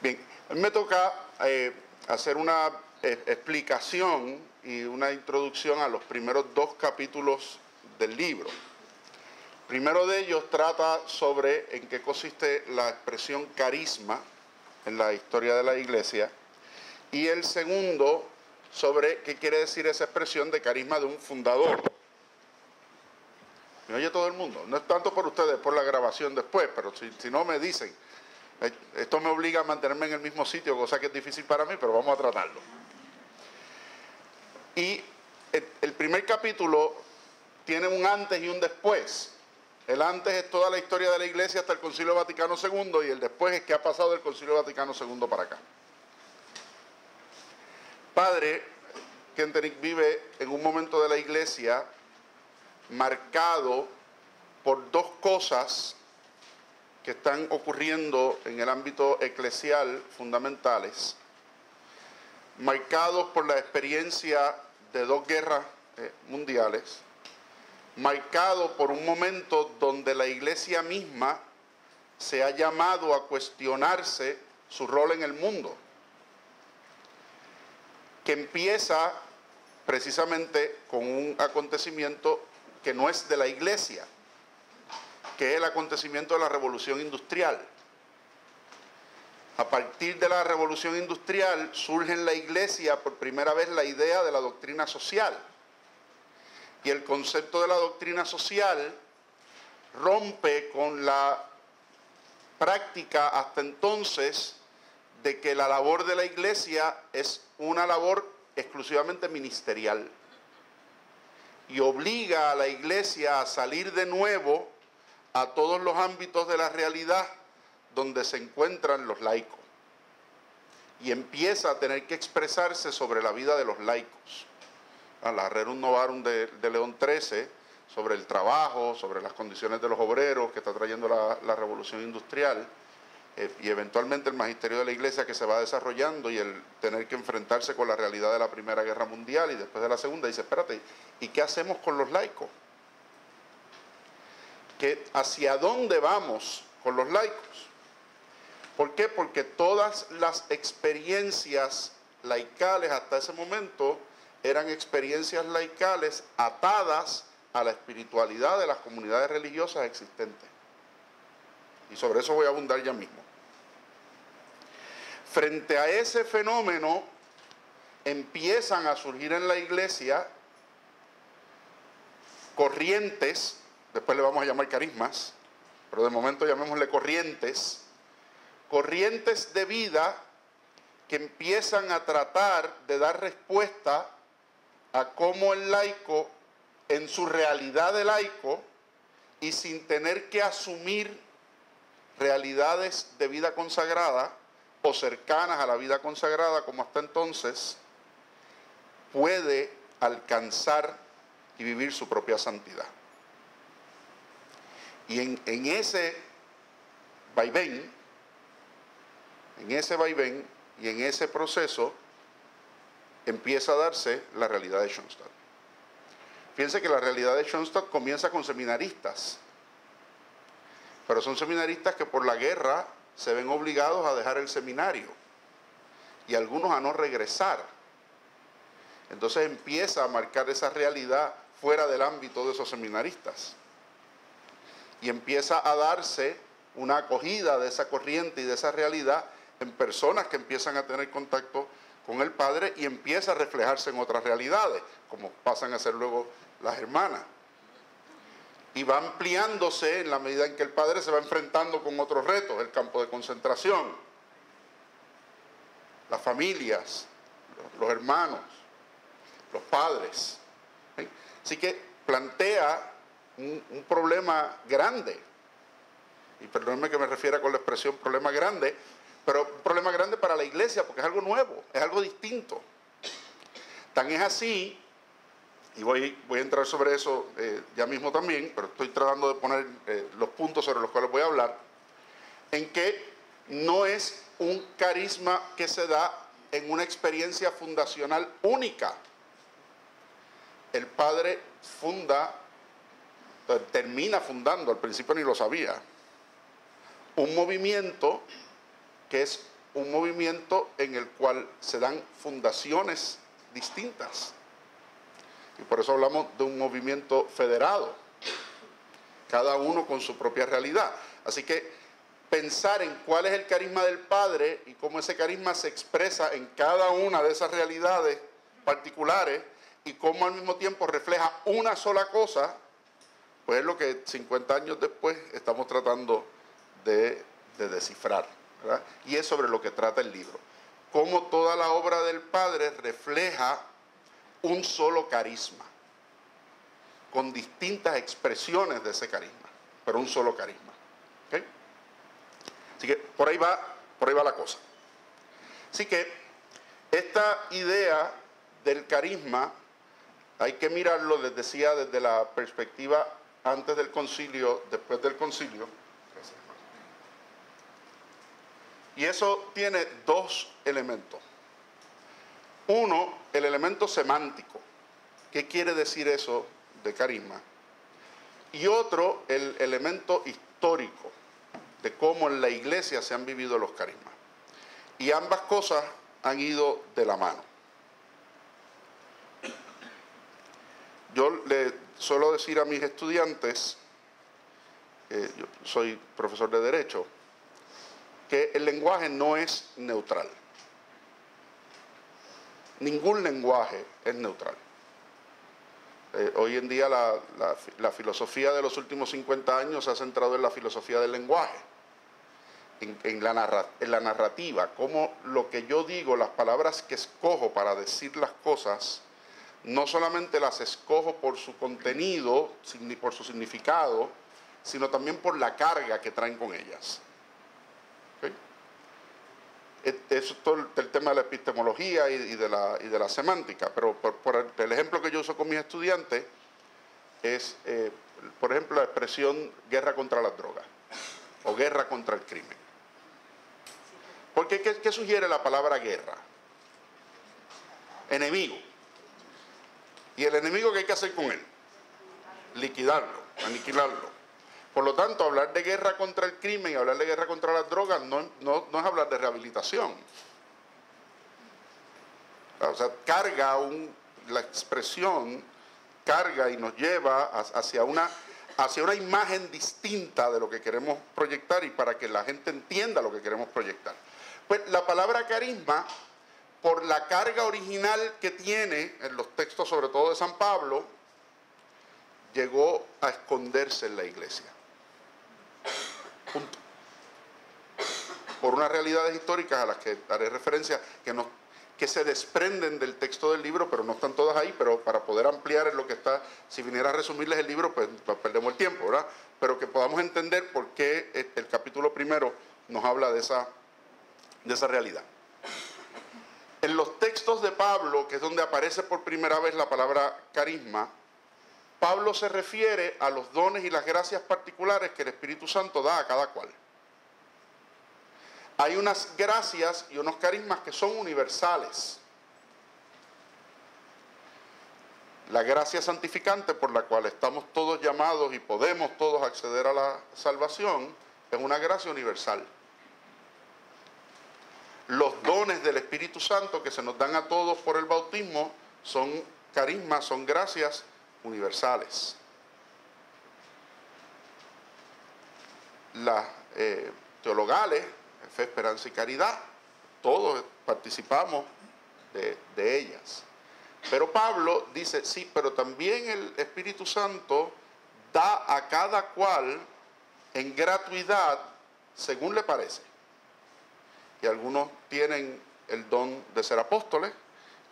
Bien, a mí me toca hacer una explicación y una introducción a los primeros 2 capítulos del libro. El primero de ellos trata sobre en qué consiste la expresión carisma en la historia de la iglesia, y el segundo sobre qué quiere decir esa expresión de carisma de un fundador. ¿Me oye todo el mundo? No es tanto por ustedes, por la grabación después, pero si no me dicen. Esto me obliga a mantenerme en el mismo sitio, cosa que es difícil para mí, pero vamos a tratarlo. Y el primer capítulo tiene un antes y un después. El antes es toda la historia de la iglesia hasta el Concilio Vaticano II, y el después es qué ha pasado del Concilio Vaticano II para acá. Padre Kentenich vive en un momento de la iglesia marcado por 2 cosas que están ocurriendo en el ámbito eclesial fundamentales, marcados por la experiencia de 2 guerras mundiales, marcado por un momento donde la iglesia misma se ha llamado a cuestionarse su rol en el mundo, que empieza precisamente con un acontecimiento que no es de la iglesia, que es el acontecimiento de la Revolución Industrial. A partir de la Revolución Industrial surge en la iglesia por primera vez la idea de la doctrina social. Y el concepto de la doctrina social rompe con la práctica hasta entonces de que la labor de la iglesia es una labor exclusivamente ministerial. Y obliga a la iglesia a salir de nuevo a todos los ámbitos de la realidad donde se encuentran los laicos. Y empieza a tener que expresarse sobre la vida de los laicos. La Rerum Novarum de León XIII, sobre el trabajo, sobre las condiciones de los obreros que está trayendo la revolución industrial, y eventualmente el magisterio de la iglesia que se va desarrollando, y el tener que enfrentarse con la realidad de la Primera Guerra Mundial y después de la Segunda. Dice, espérate, ¿y qué hacemos con los laicos? ¿Hacia dónde vamos con los laicos? ¿Por qué? Porque todas las experiencias laicales hasta ese momento eran experiencias laicales atadas a la espiritualidad de las comunidades religiosas existentes. Y sobre eso voy a abundar ya mismo. Frente a ese fenómeno, empiezan a surgir en la iglesia corrientes, después le vamos a llamar carismas, pero de momento llamémosle corrientes de vida que empiezan a tratar de dar respuesta a cómo el laico, en su realidad de laico, y sin tener que asumir realidades de vida consagrada o cercanas a la vida consagrada como hasta entonces, puede alcanzar y vivir su propia santidad. Y en ese vaivén y en ese proceso empieza a darse la realidad de Schoenstatt. Fíjense que la realidad de Schoenstatt comienza con seminaristas, pero son seminaristas que por la guerra se ven obligados a dejar el seminario y algunos a no regresar. Entonces empieza a marcar esa realidad fuera del ámbito de esos seminaristas. Y empieza a darse una acogida de esa corriente y de esa realidad en personas que empiezan a tener contacto con el Padre, y empieza a reflejarse en otras realidades, como pasan a ser luego las hermanas. Y va ampliándose en la medida en que el Padre se va enfrentando con otros retos: el campo de concentración, las familias, los hermanos, los padres. ¿Sí? Así que plantea un problema grande, y perdónenme que me refiera con la expresión problema grande, pero un problema grande para la iglesia, porque es algo nuevo, es algo distinto. Tan es así, y voy a entrar sobre eso ya mismo también, pero estoy tratando de poner los puntos sobre los cuales voy a hablar, en que no es un carisma que se da en una experiencia fundacional única. El Padre termina fundando, al principio ni lo sabía, un movimiento que es un movimiento en el cual se dan fundaciones distintas. Y por eso hablamos de un movimiento federado, cada uno con su propia realidad. Así que pensar en cuál es el carisma del Padre y cómo ese carisma se expresa en cada una de esas realidades particulares y cómo al mismo tiempo refleja una sola cosa, pues es lo que 50 años después estamos tratando de descifrar, ¿verdad? Y es sobre lo que trata el libro. Cómo toda la obra del Padre refleja un solo carisma, con distintas expresiones de ese carisma, pero un solo carisma. ¿Okay? Así que por ahí va la cosa. Así que esta idea del carisma hay que mirarlo, les decía, desde la perspectiva antes del concilio, después del concilio. Y eso tiene dos elementos. Uno, el elemento semántico. ¿Qué quiere decir eso de carisma? Y otro, el elemento histórico, de cómo en la iglesia se han vivido los carismas. Y ambas cosas han ido de la mano. Yo le suelo decir a mis estudiantes, yo soy profesor de Derecho, que el lenguaje no es neutral. Ningún lenguaje es neutral. Hoy en día la filosofía de los últimos 50 años se ha centrado en la filosofía del lenguaje, en la narrativa, cómo lo que yo digo, las palabras que escojo para decir las cosas, no solamente las escojo por su contenido, ni por su significado, sino también por la carga que traen con ellas. ¿Okay? Eso es todo el tema de la epistemología y de la semántica, pero por el ejemplo que yo uso con mis estudiantes es, por ejemplo, la expresión guerra contra las drogas o guerra contra el crimen. Porque ¿qué sugiere la palabra guerra? Enemigo. ¿Y el enemigo qué hay que hacer con él? Liquidarlo, aniquilarlo. Por lo tanto, hablar de guerra contra el crimen y hablar de guerra contra las drogas no es hablar de rehabilitación. O sea, la expresión carga y nos lleva hacia una imagen distinta de lo que queremos proyectar y para que la gente entienda lo que queremos proyectar. Pues la palabra carisma, por la carga original que tiene en los textos, sobre todo de San Pablo, llegó a esconderse en la iglesia. Punto. Por unas realidades históricas a las que haré referencia, que se desprenden del texto del libro, pero no están todas ahí, pero para poder ampliar en lo que está, si viniera a resumirles el libro, pues perdemos el tiempo, ¿verdad? Pero que podamos entender por qué el capítulo primero nos habla de esa realidad. En los textos de Pablo, que es donde aparece por primera vez la palabra carisma, Pablo se refiere a los dones y las gracias particulares que el Espíritu Santo da a cada cual. Hay unas gracias y unos carismas que son universales. La gracia santificante por la cual estamos todos llamados y podemos todos acceder a la salvación es una gracia universal. Los dones del Espíritu Santo que se nos dan a todos por el bautismo son carismas, son gracias universales. Las teologales, fe, esperanza y caridad, todos participamos de ellas. Pero Pablo dice, sí, pero también el Espíritu Santo da a cada cual en gratuidad según le parece. Y algunos tienen el don de ser apóstoles,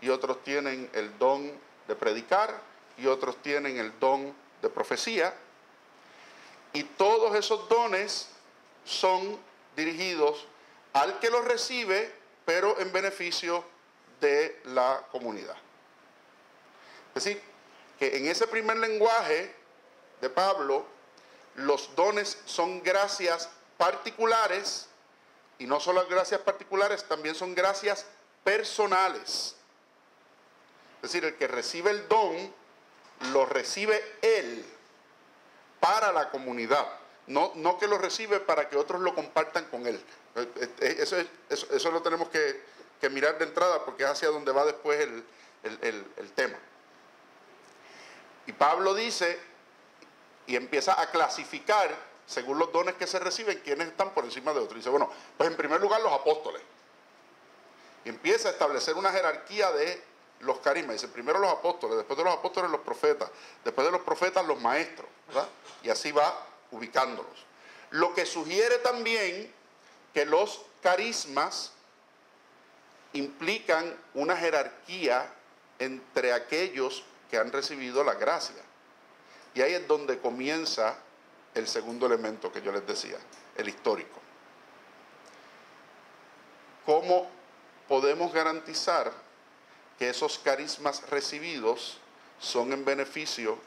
y otros tienen el don de predicar, y otros tienen el don de profecía. Y todos esos dones son dirigidos al que los recibe, pero en beneficio de la comunidad. Es decir, que en ese primer lenguaje de Pablo, los dones son gracias particulares, y no solo gracias particulares, también son gracias personales. Es decir, el que recibe el don, lo recibe él para la comunidad. No que lo recibe para que otros lo compartan con él. Eso lo tenemos que mirar de entrada porque es hacia donde va después el tema. Y Pablo dice, y empieza a clasificar, según los dones que se reciben, quiénes están por encima de otros. Dice, bueno, pues en primer lugar los apóstoles. Y empieza a establecer una jerarquía de los carismas. Dice, primero los apóstoles, después de los apóstoles los profetas, después de los profetas los maestros, ¿verdad? Y así va ubicándolos. Lo que sugiere también que los carismas implican una jerarquía entre aquellos que han recibido la gracia. Y ahí es donde comienza el segundo elemento que yo les decía, el histórico. ¿Cómo podemos garantizar que esos carismas recibidos son en beneficio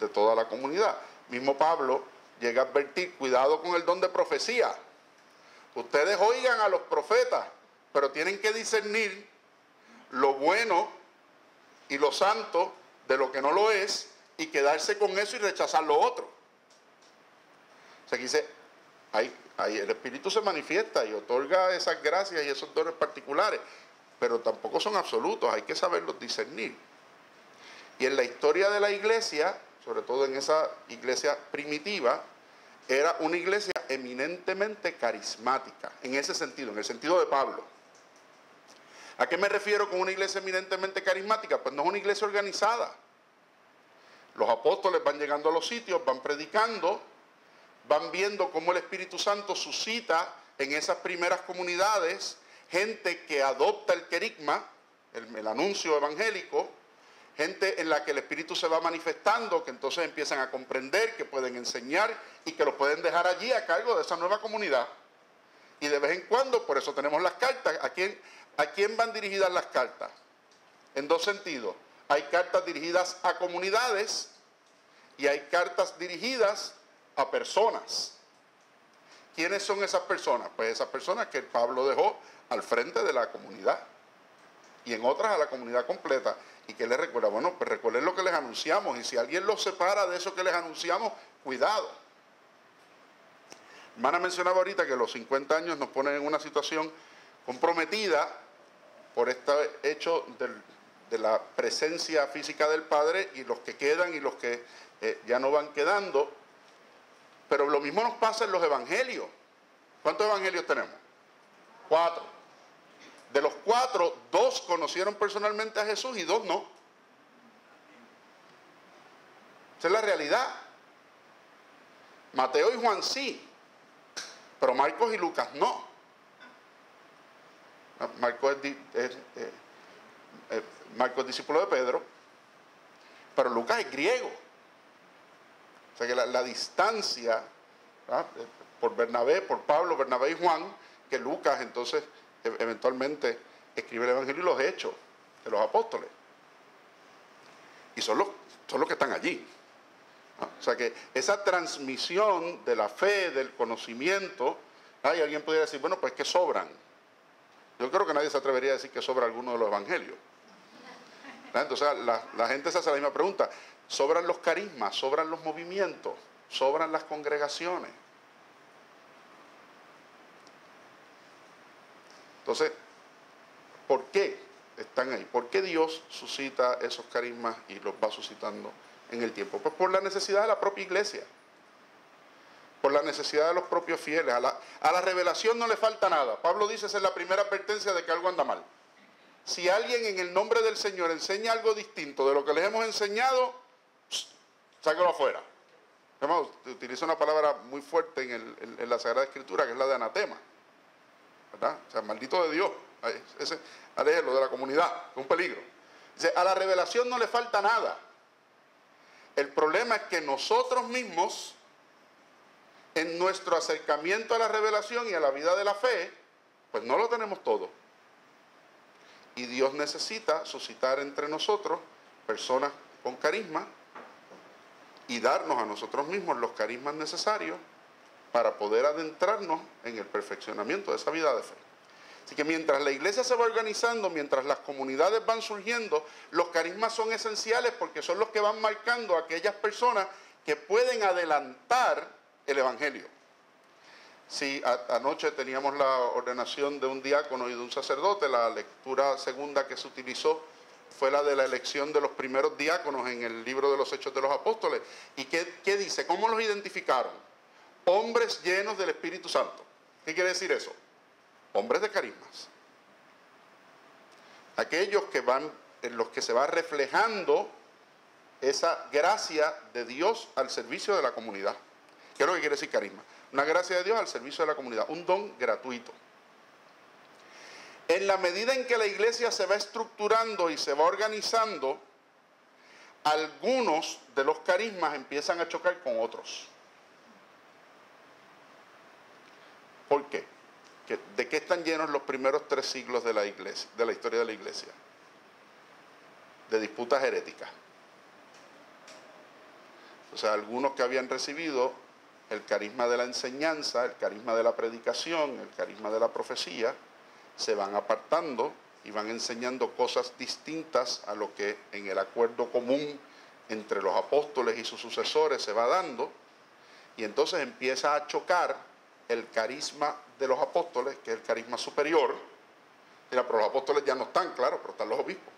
de toda la comunidad? Mismo Pablo llega a advertir, cuidado con el don de profecía. Ustedes oigan a los profetas, pero tienen que discernir lo bueno y lo santo de lo que no lo es y quedarse con eso y rechazar lo otro. O sea, que dice, ahí el Espíritu se manifiesta y otorga esas gracias y esos dones particulares, pero tampoco son absolutos, hay que saberlos discernir. Y en la historia de la iglesia, sobre todo en esa iglesia primitiva, era una iglesia eminentemente carismática, en ese sentido, en el sentido de Pablo. ¿A qué me refiero con una iglesia eminentemente carismática? Pues no es una iglesia organizada. Los apóstoles van llegando a los sitios, van predicando, van viendo cómo el Espíritu Santo suscita en esas primeras comunidades gente que adopta el querigma, el anuncio evangélico, gente en la que el Espíritu se va manifestando, que entonces empiezan a comprender, que pueden enseñar y que los pueden dejar allí a cargo de esa nueva comunidad. Y de vez en cuando, por eso tenemos las cartas. ¿A quién van dirigidas las cartas? En dos sentidos. Hay cartas dirigidas a comunidades y hay cartas dirigidas a personas. ¿Quiénes son esas personas? Pues esas personas que Pablo dejó al frente de la comunidad y en otras a la comunidad completa. ¿Y que les recuerda? Bueno, pues recuerden lo que les anunciamos, y si alguien los separa de eso que les anunciamos, cuidado. Hermana mencionaba ahorita que los 50 años nos ponen en una situación comprometida por este hecho de la presencia física del Padre, y los que quedan y los que ya no van quedando. Pero lo mismo nos pasa en los evangelios. ¿Cuántos evangelios tenemos? 4. De los 4, 2 conocieron personalmente a Jesús y 2 no. Esa es la realidad. Mateo y Juan sí, pero Marcos y Lucas no. Marcos es discípulo de Pedro, pero Lucas es griego. O sea que la distancia, ¿verdad?, por Pablo, Bernabé y Juan, que Lucas entonces eventualmente escribe el Evangelio y los Hechos de los apóstoles. Y son los que están allí. ¿No? O sea que esa transmisión de la fe, del conocimiento, y alguien podría decir, bueno, pues que sobran. Yo creo que nadie se atrevería a decir que sobra alguno de los evangelios. Entonces la gente se hace la misma pregunta. ¿Sobran los carismas? ¿Sobran los movimientos? ¿Sobran las congregaciones? Entonces, ¿por qué están ahí? ¿Por qué Dios suscita esos carismas y los va suscitando en el tiempo? Pues por la necesidad de la propia iglesia, por la necesidad de los propios fieles. A la revelación no le falta nada. Pablo dice, esa es la primera advertencia de que algo anda mal. Si alguien en el nombre del Señor enseña algo distinto de lo que les hemos enseñado, sáquelo afuera. Además, utiliza una palabra muy fuerte en la Sagrada Escritura, que es la de anatema. ¿Verdad? O sea, maldito de Dios. Aléjelo de la comunidad, es un peligro. Dice, a la revelación no le falta nada. El problema es que nosotros mismos, en nuestro acercamiento a la revelación y a la vida de la fe, pues no lo tenemos todo. Y Dios necesita suscitar entre nosotros personas con carisma y darnos a nosotros mismos los carismas necesarios para poder adentrarnos en el perfeccionamiento de esa vida de fe. Así que mientras la iglesia se va organizando, mientras las comunidades van surgiendo, los carismas son esenciales porque son los que van marcando a aquellas personas que pueden adelantar el evangelio. Si anoche teníamos la ordenación de un diácono y de un sacerdote, la lectura segunda que se utilizó fue la de la elección de los primeros diáconos en el libro de los Hechos de los Apóstoles. ¿Y qué dice? ¿Cómo los identificaron? Hombres llenos del Espíritu Santo. ¿Qué quiere decir eso? Hombres de carismas. Aquellos que en los que se va reflejando esa gracia de Dios al servicio de la comunidad. ¿Qué es lo que quiere decir carisma? Una gracia de Dios al servicio de la comunidad, un don gratuito. En la medida en que la iglesia se va estructurando y se va organizando, algunos de los carismas empiezan a chocar con otros. ¿Por qué? ¿De qué están llenos los primeros 3 siglos de la iglesia, de la historia de la iglesia? De disputas heréticas. O sea, algunos que habían recibido el carisma de la enseñanza, el carisma de la predicación, el carisma de la profecía, se van apartando y van enseñando cosas distintas a lo que en el acuerdo común entre los apóstoles y sus sucesores se va dando, y entonces empieza a chocar el carisma de los apóstoles, que es el carisma superior. Mira, pero los apóstoles ya no están, claro, pero están los obispos,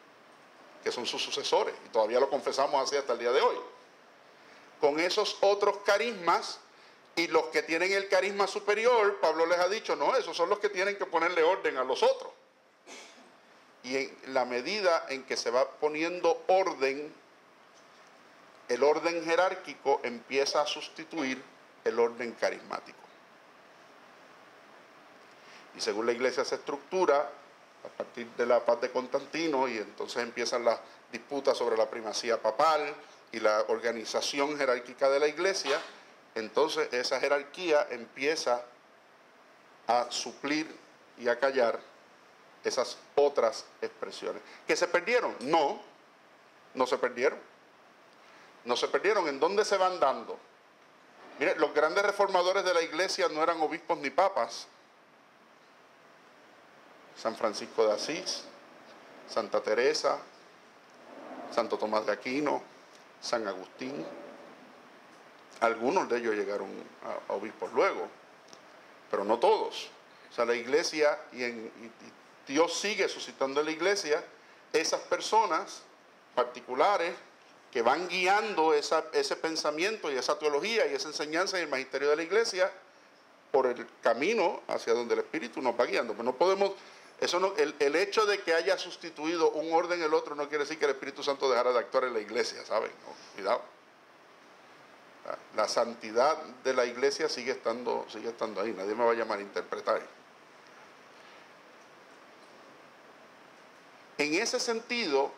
que son sus sucesores, y todavía lo confesamos así hasta el día de hoy. Con esos otros carismas, y los que tienen el carisma superior, Pablo les ha dicho, no, esos son los que tienen que ponerle orden a los otros. Y en la medida en que se va poniendo orden, el orden jerárquico empieza a sustituir el orden carismático. Y según la iglesia se estructura, a partir de la paz de Constantino, y entonces empiezan las disputas sobre la primacía papal y la organización jerárquica de la iglesia, entonces esa jerarquía empieza a suplir y a callar esas otras expresiones. ¿Que se perdieron? No, no se perdieron. No se perdieron. ¿En dónde se van dando? Mire, los grandes reformadores de la iglesia no eran obispos ni papas. San Francisco de Asís, Santa Teresa, Santo Tomás de Aquino, San Agustín. Algunos de ellos llegaron a obispos luego, pero no todos. O sea, la iglesia, y Dios sigue suscitando en la iglesia esas personas particulares que van guiando ese pensamiento y esa teología y esa enseñanza y el magisterio de la iglesia por el camino hacia donde el Espíritu nos va guiando. Pero no podemos, eso no, el hecho de que haya sustituido un orden el otro no quiere decir que el Espíritu Santo dejara de actuar en la iglesia, ¿saben? No, cuidado. La santidad de la iglesia sigue estando ahí, nadie me vaya a malinterpretar. En ese sentido,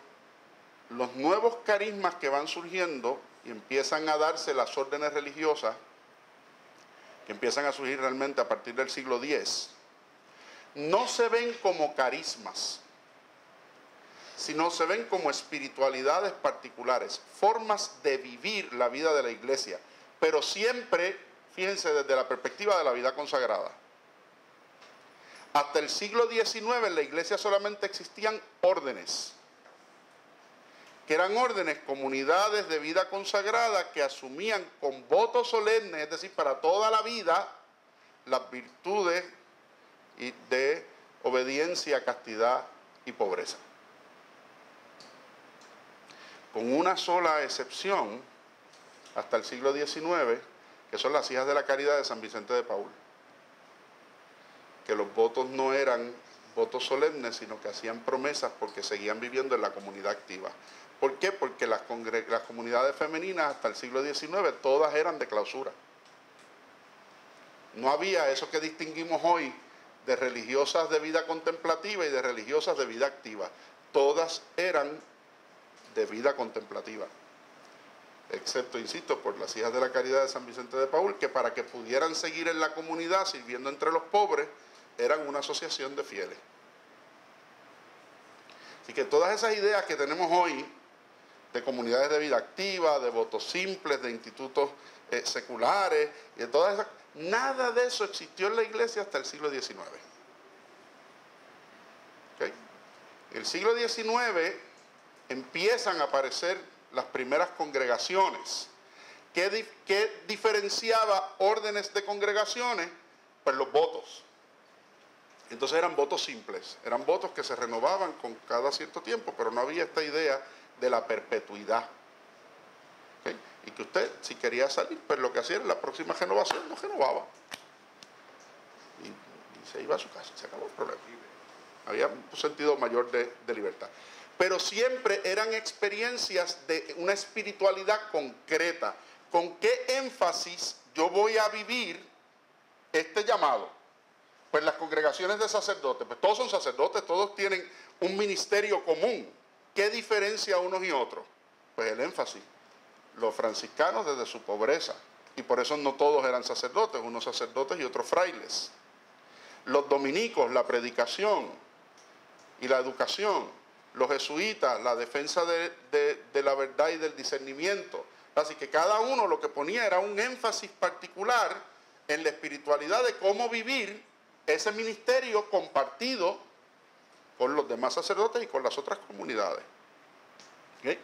los nuevos carismas que van surgiendo y empiezan a darse las órdenes religiosas, que empiezan a surgir realmente a partir del siglo X, no se ven como carismas, sino se ven como espiritualidades particulares, formas de vivir la vida de la iglesia, pero siempre, fíjense, desde la perspectiva de la vida consagrada. Hasta el siglo XIX en la iglesia solamente existían órdenes, que eran órdenes, comunidades de vida consagrada que asumían con voto solemne, es decir, para toda la vida, las virtudes de obediencia, castidad y pobreza. Con una sola excepción, hasta el siglo XIX, que son las hijas de la caridad de San Vicente de Paúl, que los votos no eran votos solemnes, sino que hacían promesas porque seguían viviendo en la comunidad activa. ¿Por qué? Porque las comunidades femeninas hasta el siglo XIX todas eran de clausura. No había eso que distinguimos hoy de religiosas de vida contemplativa y de religiosas de vida activa. Todas eran de vida contemplativa, excepto, insisto, por las hijas de la caridad de San Vicente de Paúl, que para que pudieran seguir en la comunidad sirviendo entre los pobres, eran una asociación de fieles. Así que todas esas ideas que tenemos hoy de comunidades de vida activa, de votos simples, de institutos seculares, y de todas esas, nada de eso existió en la iglesia hasta el siglo XIX. ¿Okay? En el siglo XIX empiezan a aparecer las primeras congregaciones. ¿Qué diferenciaba órdenes de congregaciones? pues los votos. Entonces eran votos simples, eran votos que se renovaban con cada cierto tiempo, pero no había esta idea de la perpetuidad. ¿Okay? Y que usted, si quería salir, pues lo que hacía en la próxima renovación, no renovaba. Y se iba a su casa, se acabó el problema. Había un sentido mayor de libertad. Pero siempre eran experiencias de una espiritualidad concreta. ¿Con qué énfasis yo voy a vivir este llamado? Pues las congregaciones de sacerdotes, pues todos son sacerdotes, todos tienen un ministerio común. ¿Qué diferencia unos y otros? Pues el énfasis. Los franciscanos desde su pobreza, y por eso no todos eran sacerdotes, unos sacerdotes y otros frailes. Los dominicos, la predicación y la educación. Los jesuitas, la defensa de la verdad y del discernimiento. Así que cada uno lo que ponía era un énfasis particular en la espiritualidad de cómo vivir ese ministerio compartido con los demás sacerdotes y con las otras comunidades. ¿Okay?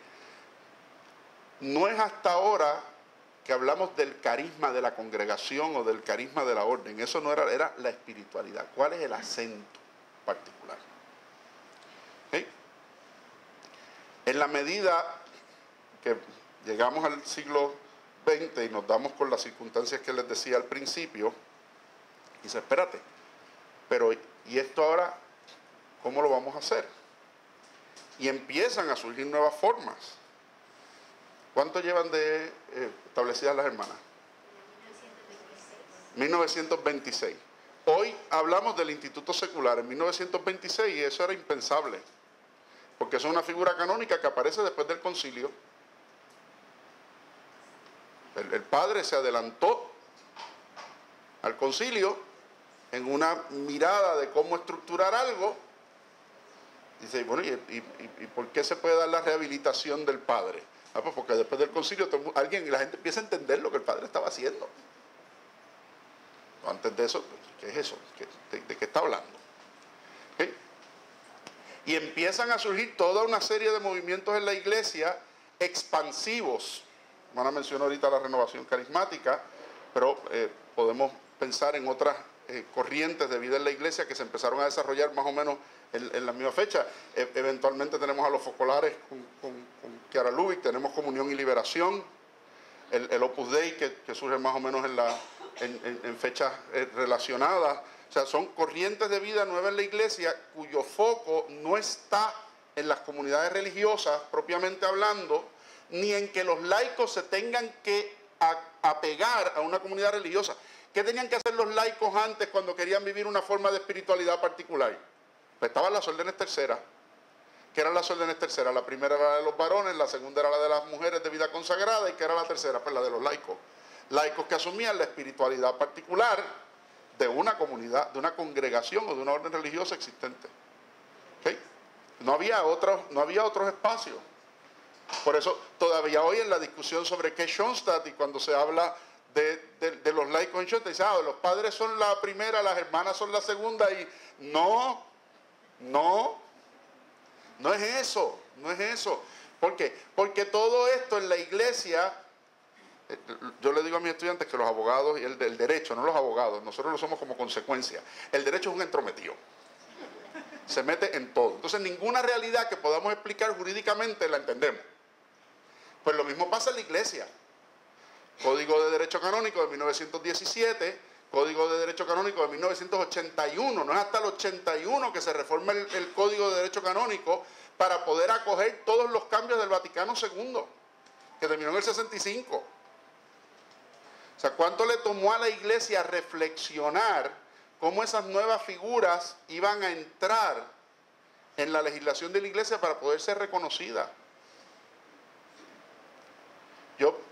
No es hasta ahora que hablamos del carisma de la congregación o del carisma de la orden. Eso no era la espiritualidad. ¿Cuál es el acento particular? ¿Okay? En la medida que llegamos al siglo XX y nos damos con las circunstancias que les decía al principio, dice, espérate, pero ¿y esto ahora cómo lo vamos a hacer? Y empiezan a surgir nuevas formas. ¿Cuánto llevan de establecidas las hermanas? 1926. Hoy hablamos del Instituto Secular en 1926 y eso era impensable, porque eso es una figura canónica que aparece después del concilio. El padre se adelantó al concilio en una mirada de cómo estructurar algo. Dice, bueno, ¿y por qué se puede dar la rehabilitación del padre? Pues porque después del concilio la gente empieza a entender lo que el padre estaba haciendo. Antes de eso, ¿qué es eso? ¿De qué está hablando? ¿Okay? Y empiezan a surgir toda una serie de movimientos en la iglesia expansivos. Van a mencionar ahorita la renovación carismática, pero podemos pensar en otras corrientes de vida en la iglesia que se empezaron a desarrollar más o menos en la misma fecha. Eventualmente tenemos a los focolares con Chiara Lubich, tenemos Comunión y Liberación, el Opus Dei que surge más o menos en fechas relacionadas. O sea, son corrientes de vida nuevas en la iglesia cuyo foco no está en las comunidades religiosas propiamente hablando, ni en que los laicos se tengan que apegar a una comunidad religiosa. ¿Qué tenían que hacer los laicos antes cuando querían vivir una forma de espiritualidad particular? Pues estaban las órdenes terceras. ¿Qué eran las órdenes terceras? La primera era la de los varones, la segunda era la de las mujeres de vida consagrada, y ¿qué era la tercera? Pues la de los laicos. Laicos que asumían la espiritualidad particular de una comunidad, de una congregación o de una orden religiosa existente. ¿Okay? No había otros espacios. Por eso todavía hoy en la discusión sobre qué es Schoenstatt, y cuando se habla de los laicos en Schoenstatt, dice, los padres son la primera, las hermanas son la segunda, y no es eso, no es eso. ¿Por qué? Porque todo esto en la iglesia, yo le digo a mis estudiantes que los abogados y el derecho, no los abogados, nosotros lo somos como consecuencia. El derecho es un entrometido. Se mete en todo. Entonces ninguna realidad que podamos explicar jurídicamente la entendemos. Pues lo mismo pasa en la iglesia. Código de Derecho Canónico de 1917, Código de Derecho Canónico de 1981. No es hasta el 81 que se reforma el Código de Derecho Canónico para poder acoger todos los cambios del Vaticano II, que terminó en el 65. O sea, ¿cuánto le tomó a la iglesia reflexionar cómo esas nuevas figuras iban a entrar en la legislación de la iglesia para poder ser reconocidas?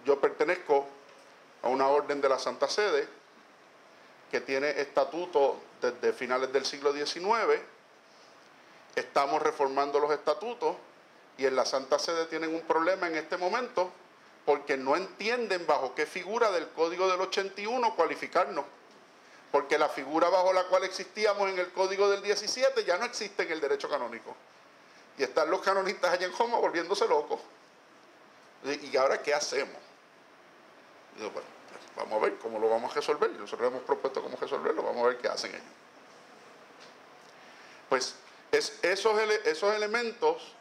Yo pertenezco a una orden de la Santa Sede que tiene estatuto desde finales del siglo XIX. Estamos reformando los estatutos y en la Santa Sede tienen un problema en este momento porque no entienden bajo qué figura del Código del 81 cualificarnos. Porque la figura bajo la cual existíamos en el Código del 17 ya no existe en el derecho canónico. Y están los canonistas allá en Roma volviéndose locos. ¿Y ahora qué hacemos? Digo, bueno, Vamos a ver cómo lo vamos a resolver. Nosotros hemos propuesto cómo resolverlo, vamos a ver qué hacen ellos. Pues esos elementos,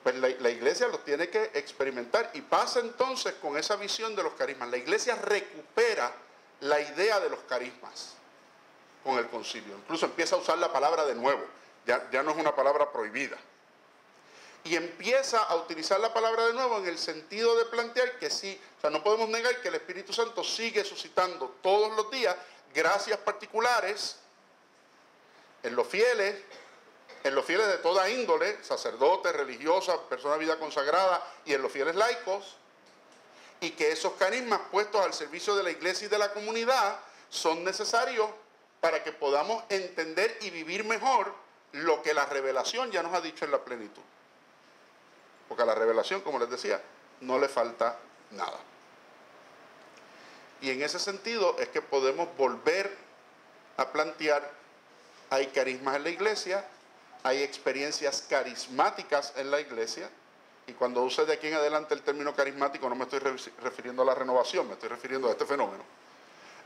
pues la iglesia los tiene que experimentar, y pasa entonces con esa visión de los carismas. La iglesia recupera la idea de los carismas con el concilio. Incluso empieza a usar la palabra de nuevo. Ya no es una palabra prohibida. Y empieza a utilizar la palabra de nuevo en el sentido de plantear que sí, o sea, no podemos negar que el Espíritu Santo sigue suscitando todos los días gracias particulares en los fieles de toda índole, sacerdotes, religiosas, personas de vida consagrada, y en los fieles laicos, y que esos carismas puestos al servicio de la iglesia y de la comunidad son necesarios para que podamos entender y vivir mejor lo que la revelación ya nos ha dicho en la plenitud. Porque a la revelación, como les decía, no le falta nada. Y en ese sentido es que podemos volver a plantear, hay carismas en la iglesia, hay experiencias carismáticas en la iglesia, y cuando use de aquí en adelante el término carismático no me estoy refiriendo a la renovación, me estoy refiriendo a este fenómeno.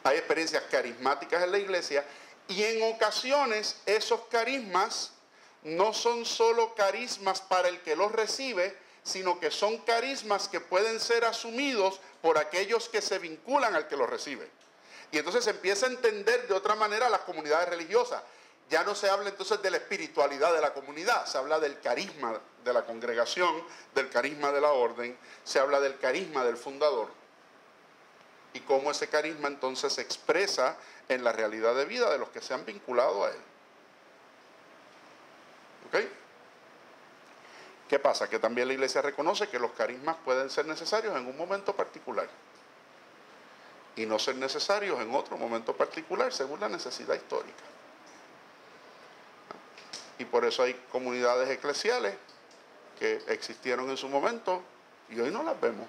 Hay experiencias carismáticas en la iglesia, y en ocasiones esos carismas no son solo carismas para el que los recibe, sino que son carismas que pueden ser asumidos por aquellos que se vinculan al que los recibe. Y entonces se empieza a entender de otra manera las comunidades religiosas. Ya no se habla entonces de la espiritualidad de la comunidad, se habla del carisma de la congregación, del carisma de la orden, se habla del carisma del fundador. Y cómo ese carisma entonces se expresa en la realidad de vida de los que se han vinculado a él. ¿Ok? ¿Qué pasa? Que también la iglesia reconoce que los carismas pueden ser necesarios en un momento particular y no ser necesarios en otro momento particular según la necesidad histórica. Y por eso hay comunidades eclesiales que existieron en su momento y hoy no las vemos.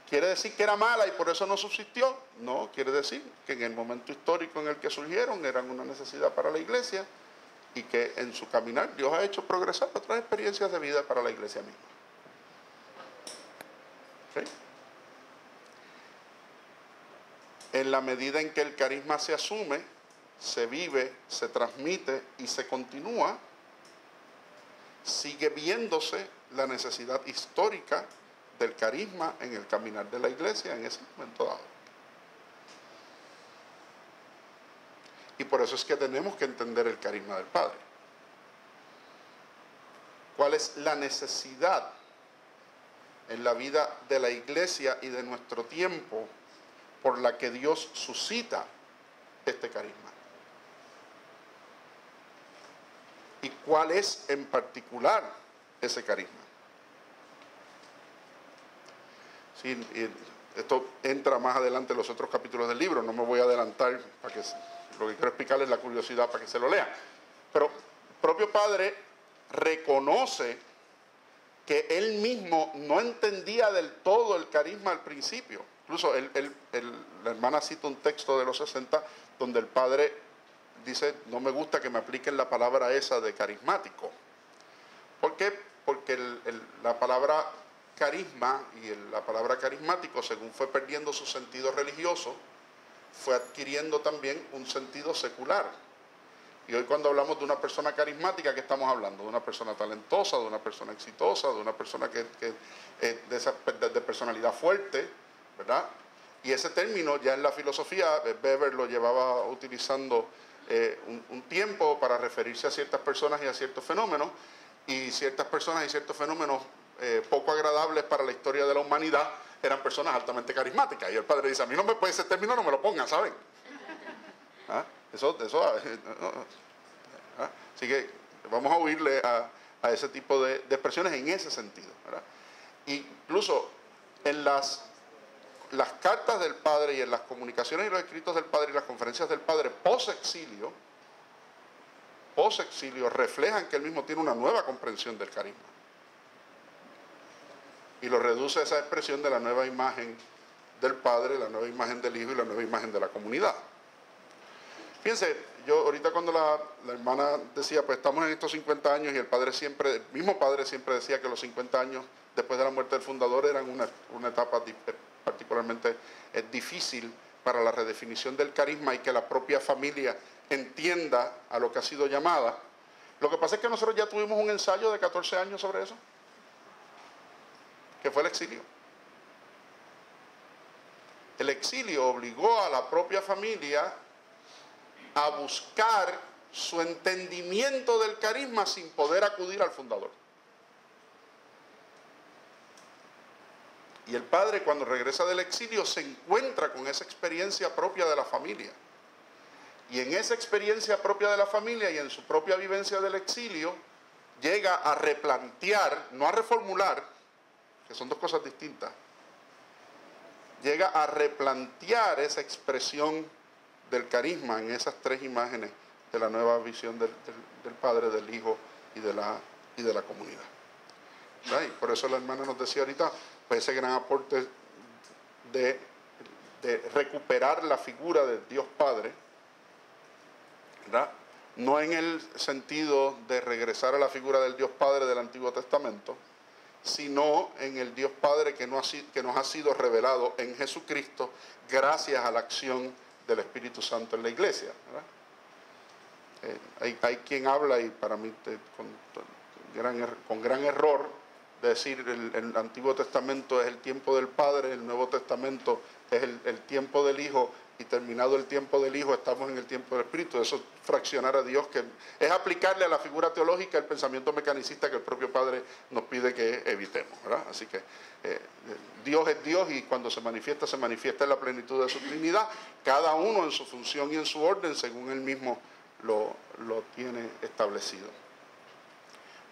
¿Quiere decir que era mala y por eso no subsistió? No, quiere decir que en el momento histórico en el que surgieron eran una necesidad para la iglesia, y que en su caminar Dios ha hecho progresar otras experiencias de vida para la iglesia misma. ¿Okay? En la medida en que el carisma se asume, se vive, se transmite y se continúa, sigue viéndose la necesidad histórica del carisma en el caminar de la iglesia en ese momento dado. Y por eso es que tenemos que entender el carisma del Padre. ¿Cuál es la necesidad en la vida de la iglesia y de nuestro tiempo por la que Dios suscita este carisma? ¿Y cuál es en particular ese carisma? Sí, esto entra más adelante en los otros capítulos del libro, no me voy a adelantar para que... Lo que quiero explicarles es la curiosidad para que se lo lean. Pero el propio Padre reconoce que él mismo no entendía del todo el carisma al principio. Incluso la hermana cita un texto de los 60 donde el Padre dice, no me gusta que me apliquen la palabra esa de carismático. ¿Por qué? Porque la palabra carisma y la palabra carismático, según fue perdiendo su sentido religioso, fue adquiriendo también un sentido secular. Y hoy cuando hablamos de una persona carismática, ¿qué estamos hablando? De una persona talentosa, de una persona exitosa, de una persona de personalidad fuerte, ¿verdad? Y ese término ya en la filosofía, Weber lo llevaba utilizando un tiempo para referirse a ciertas personas y a ciertos fenómenos, y ciertas personas y ciertos fenómenos poco agradables para la historia de la humanidad eran personas altamente carismáticas. Y el Padre dice, a mí no me puede ese término, no me lo pongan, ¿saben? ¿Ah? Así que vamos a oírle a ese tipo de expresiones en ese sentido, ¿verdad? Incluso en las cartas del Padre y en las comunicaciones y los escritos del Padre y las conferencias del Padre post-exilio reflejan que él mismo tiene una nueva comprensión del carisma. Y lo reduce a esa expresión de la nueva imagen del Padre, la nueva imagen del Hijo y la nueva imagen de la comunidad. Fíjense, yo ahorita cuando la hermana decía, pues estamos en estos 50 años y el mismo Padre siempre decía que los 50 años después de la muerte del fundador eran una etapa particularmente ciertamente es difícil para la redefinición del carisma y que la propia familia entienda a lo que ha sido llamada. Lo que pasa es que nosotros ya tuvimos un ensayo de 14 años sobre eso, que fue el exilio. El exilio obligó a la propia familia a buscar su entendimiento del carisma sin poder acudir al fundador. Y el padre, cuando regresa del exilio, se encuentra con esa experiencia propia de la familia. Y en esa experiencia propia de la familia y en su propia vivencia del exilio, llega a replantear, no a reformular, que son dos cosas distintas, llega a replantear esa expresión del carisma en esas tres imágenes de la nueva visión del Padre, del Hijo y de la comunidad. ¿Verdad? Y por eso la hermana nos decía ahorita, pues ese gran aporte de recuperar la figura del Dios Padre, ¿verdad? No en el sentido de regresar a la figura del Dios Padre del Antiguo Testamento, sino en el Dios Padre que nos ha sido revelado en Jesucristo gracias a la acción del Espíritu Santo en la iglesia, ¿verdad? Hay quien habla, y para mí con gran error, de decir el Antiguo Testamento es el tiempo del Padre, el Nuevo Testamento es el tiempo del Hijo, y terminado el tiempo del Hijo estamos en el tiempo del Espíritu. Eso es fraccionar a Dios, que es aplicarle a la figura teológica el pensamiento mecanicista que el propio Padre nos pide que evitemos, ¿verdad? Así que Dios es Dios, y cuando se manifiesta en la plenitud de su Trinidad, cada uno en su función y en su orden según Él mismo lo tiene establecido,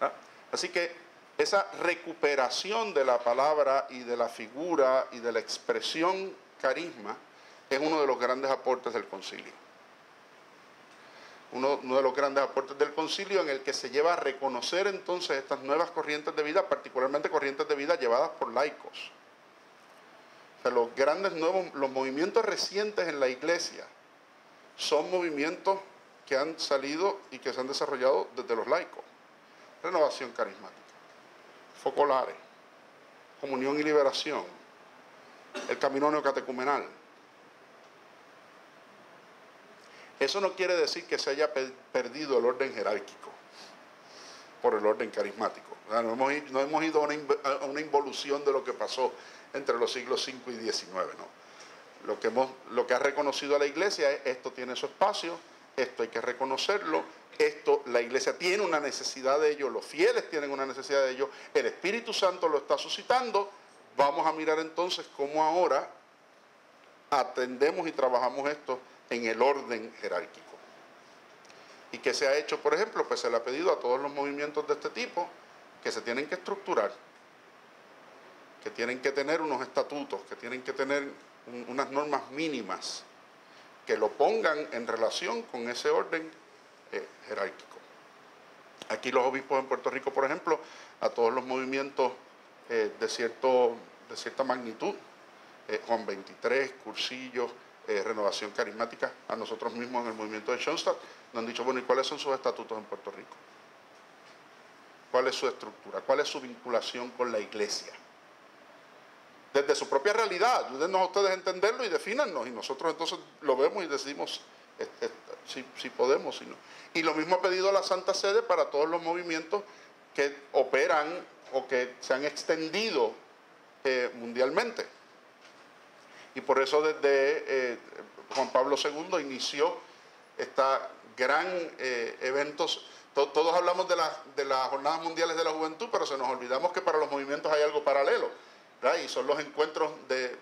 ¿verdad? Así que esa recuperación de la palabra y de la figura y de la expresión carisma es uno de los grandes aportes del concilio. Uno de los grandes aportes del concilio, en el que se lleva a reconocer entonces estas nuevas corrientes de vida, particularmente corrientes de vida llevadas por laicos. O sea, los movimientos recientes en la iglesia son movimientos que han salido y que se han desarrollado desde los laicos. Renovación carismática, focolares, comunión y liberación, el camino neocatecumenal. Eso no quiere decir que se haya perdido el orden jerárquico por el orden carismático. O sea, no hemos ido a una involución de lo que pasó entre los siglos V y XIX, ¿no? Lo que ha reconocido a la iglesia es: esto tiene su espacio, esto hay que reconocerlo, esto la iglesia tiene una necesidad de ello, los fieles tienen una necesidad de ello, el Espíritu Santo lo está suscitando. Vamos a mirar entonces cómo ahora atendemos y trabajamos esto en el orden jerárquico. ¿Y qué se ha hecho, por ejemplo? Pues se le ha pedido a todos los movimientos de este tipo que se tienen que estructurar, que tienen que tener unos estatutos, que tienen que tener unas normas mínimas que lo pongan en relación con ese orden jerárquico. Aquí los obispos en Puerto Rico, por ejemplo, a todos los movimientos de cierta magnitud, Juan 23, Cursillos, Renovación Carismática, a nosotros mismos en el movimiento de Schoenstatt, nos han dicho: bueno, ¿y cuáles son sus estatutos en Puerto Rico? ¿Cuál es su estructura? ¿Cuál es su vinculación con la iglesia? Desde su propia realidad, ayúdennos a ustedes a entenderlo y defínannos, y nosotros entonces lo vemos y decidimos si podemos, si no. Y lo mismo ha pedido la Santa Sede para todos los movimientos que operan o que se han extendido mundialmente. Y por eso desde Juan Pablo II inició esta gran eventos. Todos hablamos de las Jornadas Mundiales de la Juventud, pero se nos olvidamos que para los movimientos hay algo paralelo, ¿verdad? Y son los encuentros de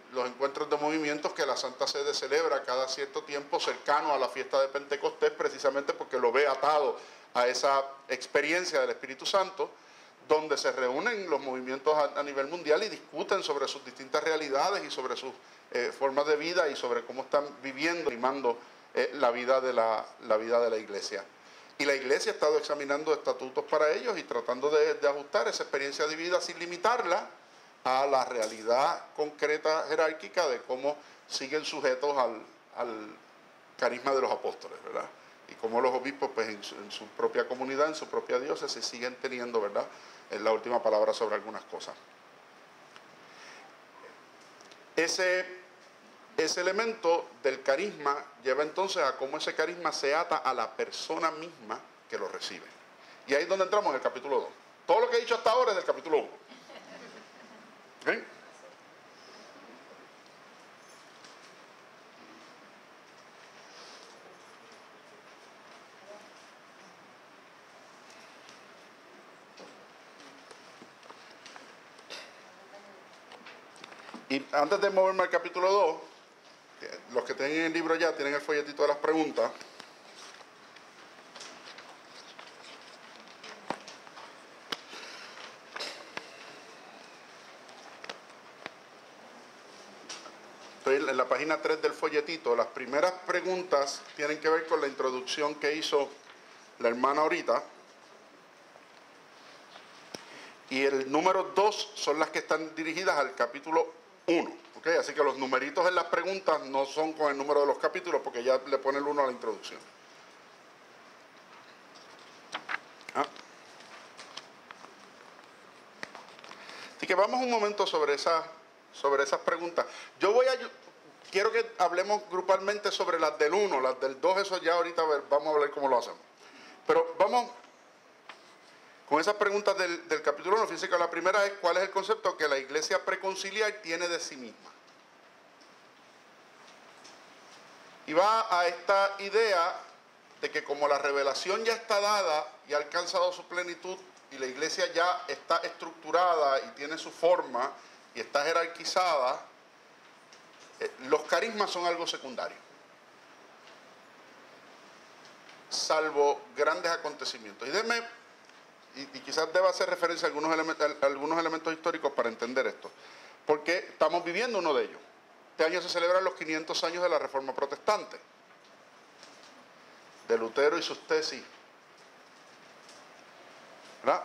movimientos que la Santa Sede celebra cada cierto tiempo cercano a la fiesta de Pentecostés, precisamente porque lo ve atado a esa experiencia del Espíritu Santo, donde se reúnen los movimientos a nivel mundial y discuten sobre sus distintas realidades y sobre sus formas de vida y sobre cómo están viviendo, animando la vida de la iglesia. Y la iglesia ha estado examinando estatutos para ellos y tratando de ajustar esa experiencia de vida sin limitarla a la realidad concreta jerárquica de cómo siguen sujetos al carisma de los apóstoles, ¿verdad? Y cómo los obispos, pues en su propia comunidad, en su propia diócesis, siguen teniendo, ¿verdad?, la última palabra sobre algunas cosas. Ese ese elemento del carisma lleva entonces a cómo ese carisma se ata a la persona misma que lo recibe. Y ahí es donde entramos en el capítulo 2. Todo lo que he dicho hasta ahora es del capítulo 1. ¿Okay? Y antes de moverme al capítulo 2, los que tienen el libro ya tienen el folletito de las preguntas. Estoy en la página 3 del folletito. Las primeras preguntas tienen que ver con la introducción que hizo la hermana ahorita. Y el número 2 son las que están dirigidas al capítulo 1. ¿Okay? Así que los numeritos en las preguntas no son con el número de los capítulos porque ya le pone el 1 a la introducción. Así que vamos un momento sobre esas preguntas. Quiero que hablemos grupalmente sobre las del 1, las del 2, eso ya ahorita vamos a ver cómo lo hacemos. Pero vamos con esas preguntas del capítulo 1. Fíjense que la primera es cuál es el concepto que la iglesia preconciliar tiene de sí misma. Y va a esta idea de que como la revelación ya está dada y ha alcanzado su plenitud y la iglesia ya está estructurada y tiene su forma y está jerarquizada, los carismas son algo secundario, salvo grandes acontecimientos. Y quizás deba hacer referencia a algunos elementos históricos para entender esto, porque estamos viviendo uno de ellos. Este año se celebran los 500 años de la Reforma Protestante, de Lutero y sus tesis, ¿verdad?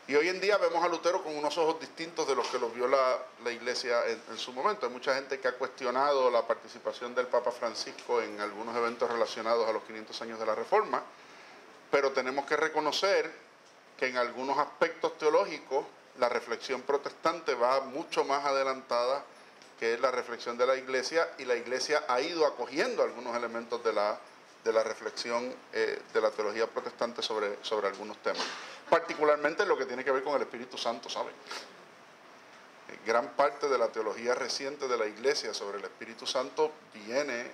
Y hoy en día vemos a Lutero con unos ojos distintos de los que los vio la iglesia en su momento. Hay mucha gente que ha cuestionado la participación del Papa Francisco en algunos eventos relacionados a los 500 años de la Reforma, pero tenemos que reconocer que en algunos aspectos teológicos la reflexión protestante va mucho más adelantada que la reflexión de la iglesia, y la iglesia ha ido acogiendo algunos elementos de la reflexión de la teología protestante sobre algunos temas. Particularmente lo que tiene que ver con el Espíritu Santo, ¿saben? Gran parte de la teología reciente de la iglesia sobre el Espíritu Santo viene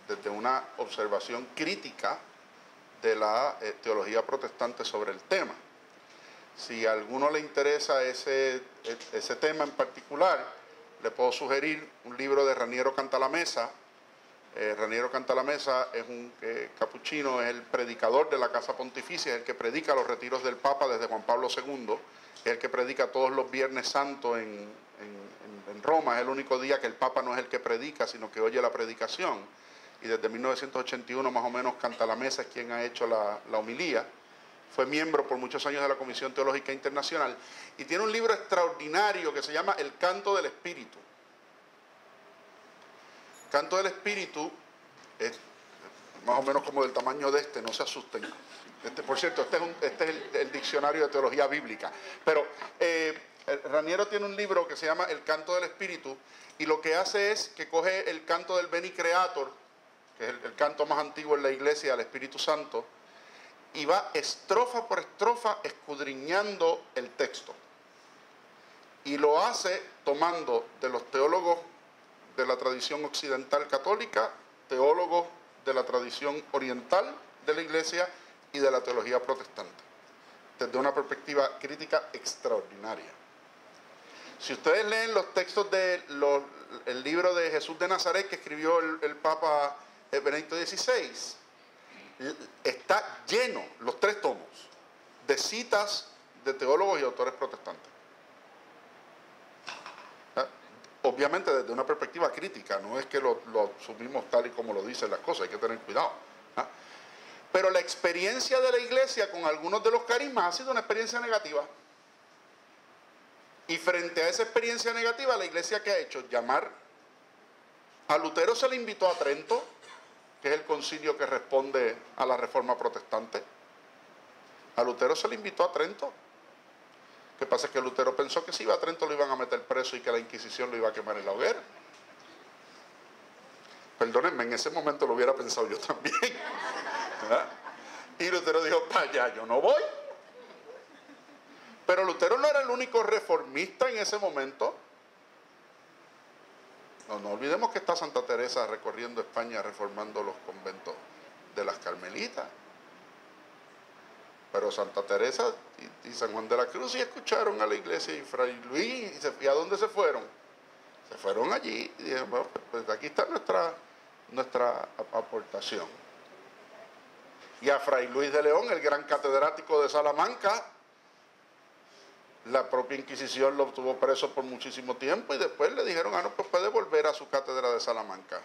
desde una observación crítica de la teología protestante sobre el tema. Si a alguno le interesa ese tema en particular, le puedo sugerir un libro de Raniero Cantalamessa. Raniero Cantalamessa es un capuchino, es el predicador de la Casa Pontificia, es el que predica los retiros del Papa desde Juan Pablo II, es el que predica todos los Viernes Santos en Roma. Es el único día que el Papa no es el que predica, sino que oye la predicación. Y desde 1981 más o menos Cantalamessa es quien ha hecho la homilía. Fue miembro por muchos años de la Comisión Teológica Internacional y tiene un libro extraordinario que se llama El Canto del Espíritu. Canto del Espíritu es más o menos como del tamaño de no se asusten. Por cierto, este es el diccionario de teología bíblica. Pero Raniero tiene un libro que se llama El Canto del Espíritu, y lo que hace es que coge el canto del Beni Creator, que es el canto más antiguo en la iglesia al Espíritu Santo, y va estrofa por estrofa escudriñando el texto. Y lo hace tomando de los teólogos de la tradición occidental católica, teólogos de la tradición oriental de la iglesia y de la teología protestante, desde una perspectiva crítica extraordinaria. Si ustedes leen los textos del libro de Jesús de Nazaret que escribió el Papa Benedicto XVI, está lleno, los 3 tomos, de citas de teólogos y autores protestantes. Obviamente desde una perspectiva crítica, no es que lo asumimos tal y como lo dicen las cosas, hay que tener cuidado. Pero la experiencia de la iglesia con algunos de los carismas ha sido una experiencia negativa. Y frente a esa experiencia negativa, la iglesia, ¿qué ha hecho? Llamar. A Lutero se le invitó a Trento, que es el concilio que responde a la Reforma Protestante. A Lutero se le invitó a Trento. Lo que pasa es que Lutero pensó que si iba a Trento lo iban a meter preso y que la Inquisición lo iba a quemar en la hoguera. Perdónenme, en ese momento lo hubiera pensado yo también. ¿Verdad? Y Lutero dijo, para allá yo no voy. Pero Lutero no era el único reformista en ese momento. No olvidemos que está Santa Teresa recorriendo España reformando los conventos de las Carmelitas. Pero Santa Teresa y San Juan de la Cruz sí escucharon a la iglesia y Fray Luis. ¿Y a dónde se fueron? Se fueron allí y dijeron, bueno, pues aquí está nuestra aportación. Y a Fray Luis de León, el gran catedrático de Salamanca, la propia Inquisición lo tuvo preso por muchísimo tiempo y después le dijeron, no, pues puede volver a su cátedra de Salamanca.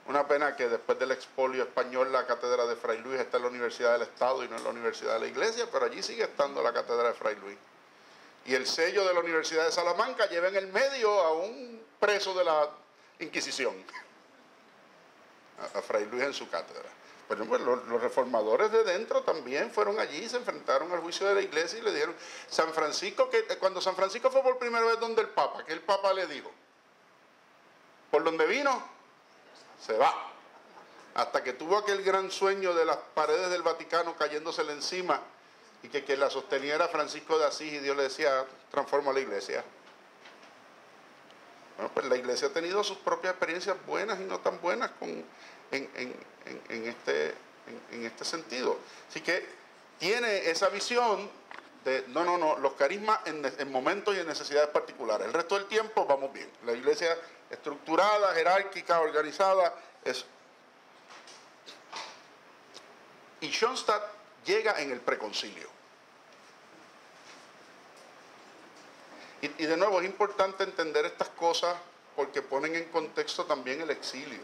Una pena que después del expolio español la cátedra de Fray Luis está en la Universidad del Estado y no en la Universidad de la Iglesia, pero allí sigue estando la cátedra de Fray Luis. Y el sello de la Universidad de Salamanca lleva en el medio a un preso de la Inquisición, a Fray Luis en su cátedra. Pero pues, los reformadores de dentro también fueron allí, se enfrentaron al juicio de la iglesia y le dijeron, San Francisco, cuando San Francisco fue por primera vez donde el Papa, que el Papa le dijo, por donde vino, se va. Hasta que tuvo aquel gran sueño de las paredes del Vaticano cayéndosele encima y que quien la sostenía era Francisco de Asís y Dios le decía, transforma la iglesia. Bueno, pues la iglesia ha tenido sus propias experiencias buenas y no tan buenas en este sentido. Así que tiene esa visión de, no, los carismas en momentos y en necesidades particulares. El resto del tiempo vamos bien. La iglesia estructurada, jerárquica, organizada, es... Y Schoenstatt llega en el preconcilio. Y de nuevo es importante entender estas cosas porque ponen en contexto también el exilio.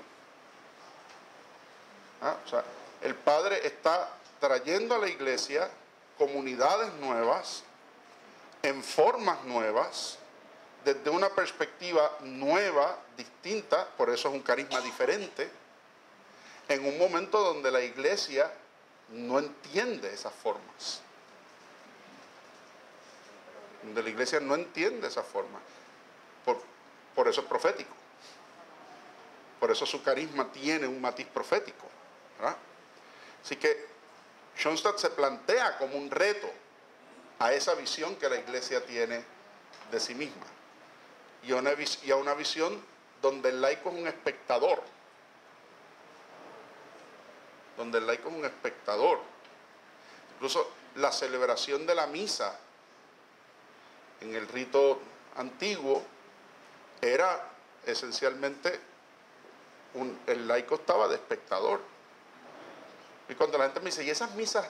O sea, el Padre está trayendo a la iglesia comunidades nuevas, en formas nuevas, desde una perspectiva nueva, distinta, por eso es un carisma diferente, en un momento donde la iglesia no entiende esas formas. Donde la iglesia no entiende esas formas. Por eso es profético. Por eso su carisma tiene un matiz profético, ¿verdad? Así que Schoenstatt se plantea como un reto a esa visión que la iglesia tiene de sí misma. Y a una visión donde el laico es un espectador. Donde el laico es un espectador. Incluso la celebración de la misa en el rito antiguo era esencialmente el laico estaba de espectador. Y cuando la gente me dice, ¿y esas misas?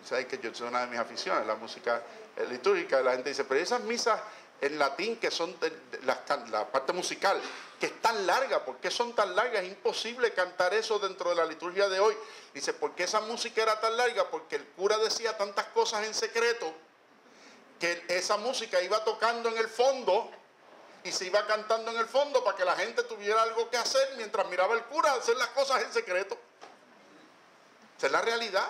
Sabes que yo soy una de mis aficiones, la música litúrgica, la gente dice, pero esas misas en latín que son la parte musical, que es tan larga, ¿por qué son tan largas? Es imposible cantar eso dentro de la liturgia de hoy. Dice, ¿por qué esa música era tan larga? Porque el cura decía tantas cosas en secreto que esa música iba tocando en el fondo y se iba cantando en el fondo para que la gente tuviera algo que hacer mientras miraba el cura hacer las cosas en secreto. Esa es la realidad.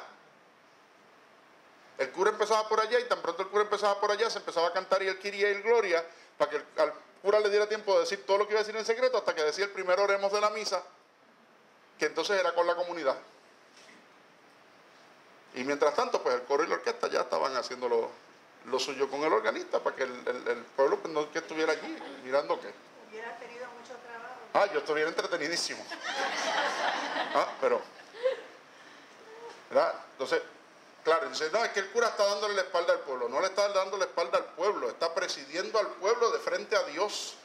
El cura empezaba por allá y tan pronto el cura empezaba por allá se empezaba a cantar y el Kyrie y el Gloria para que al cura le diera tiempo de decir todo lo que iba a decir en secreto hasta que decía el primer oremos de la misa, que entonces era con la comunidad. Y mientras tanto pues el coro y la orquesta ya estaban haciendo lo suyo con el organista para que el pueblo pues, no que estuviera allí mirando qué. Hubiera tenido mucho trabajo. Yo estuviera entretenidísimo. Pero ¿verdad? Entonces, claro, dice, no, es que el cura está dándole la espalda al pueblo. No le está dando la espalda al pueblo, está presidiendo al pueblo de frente a Dios.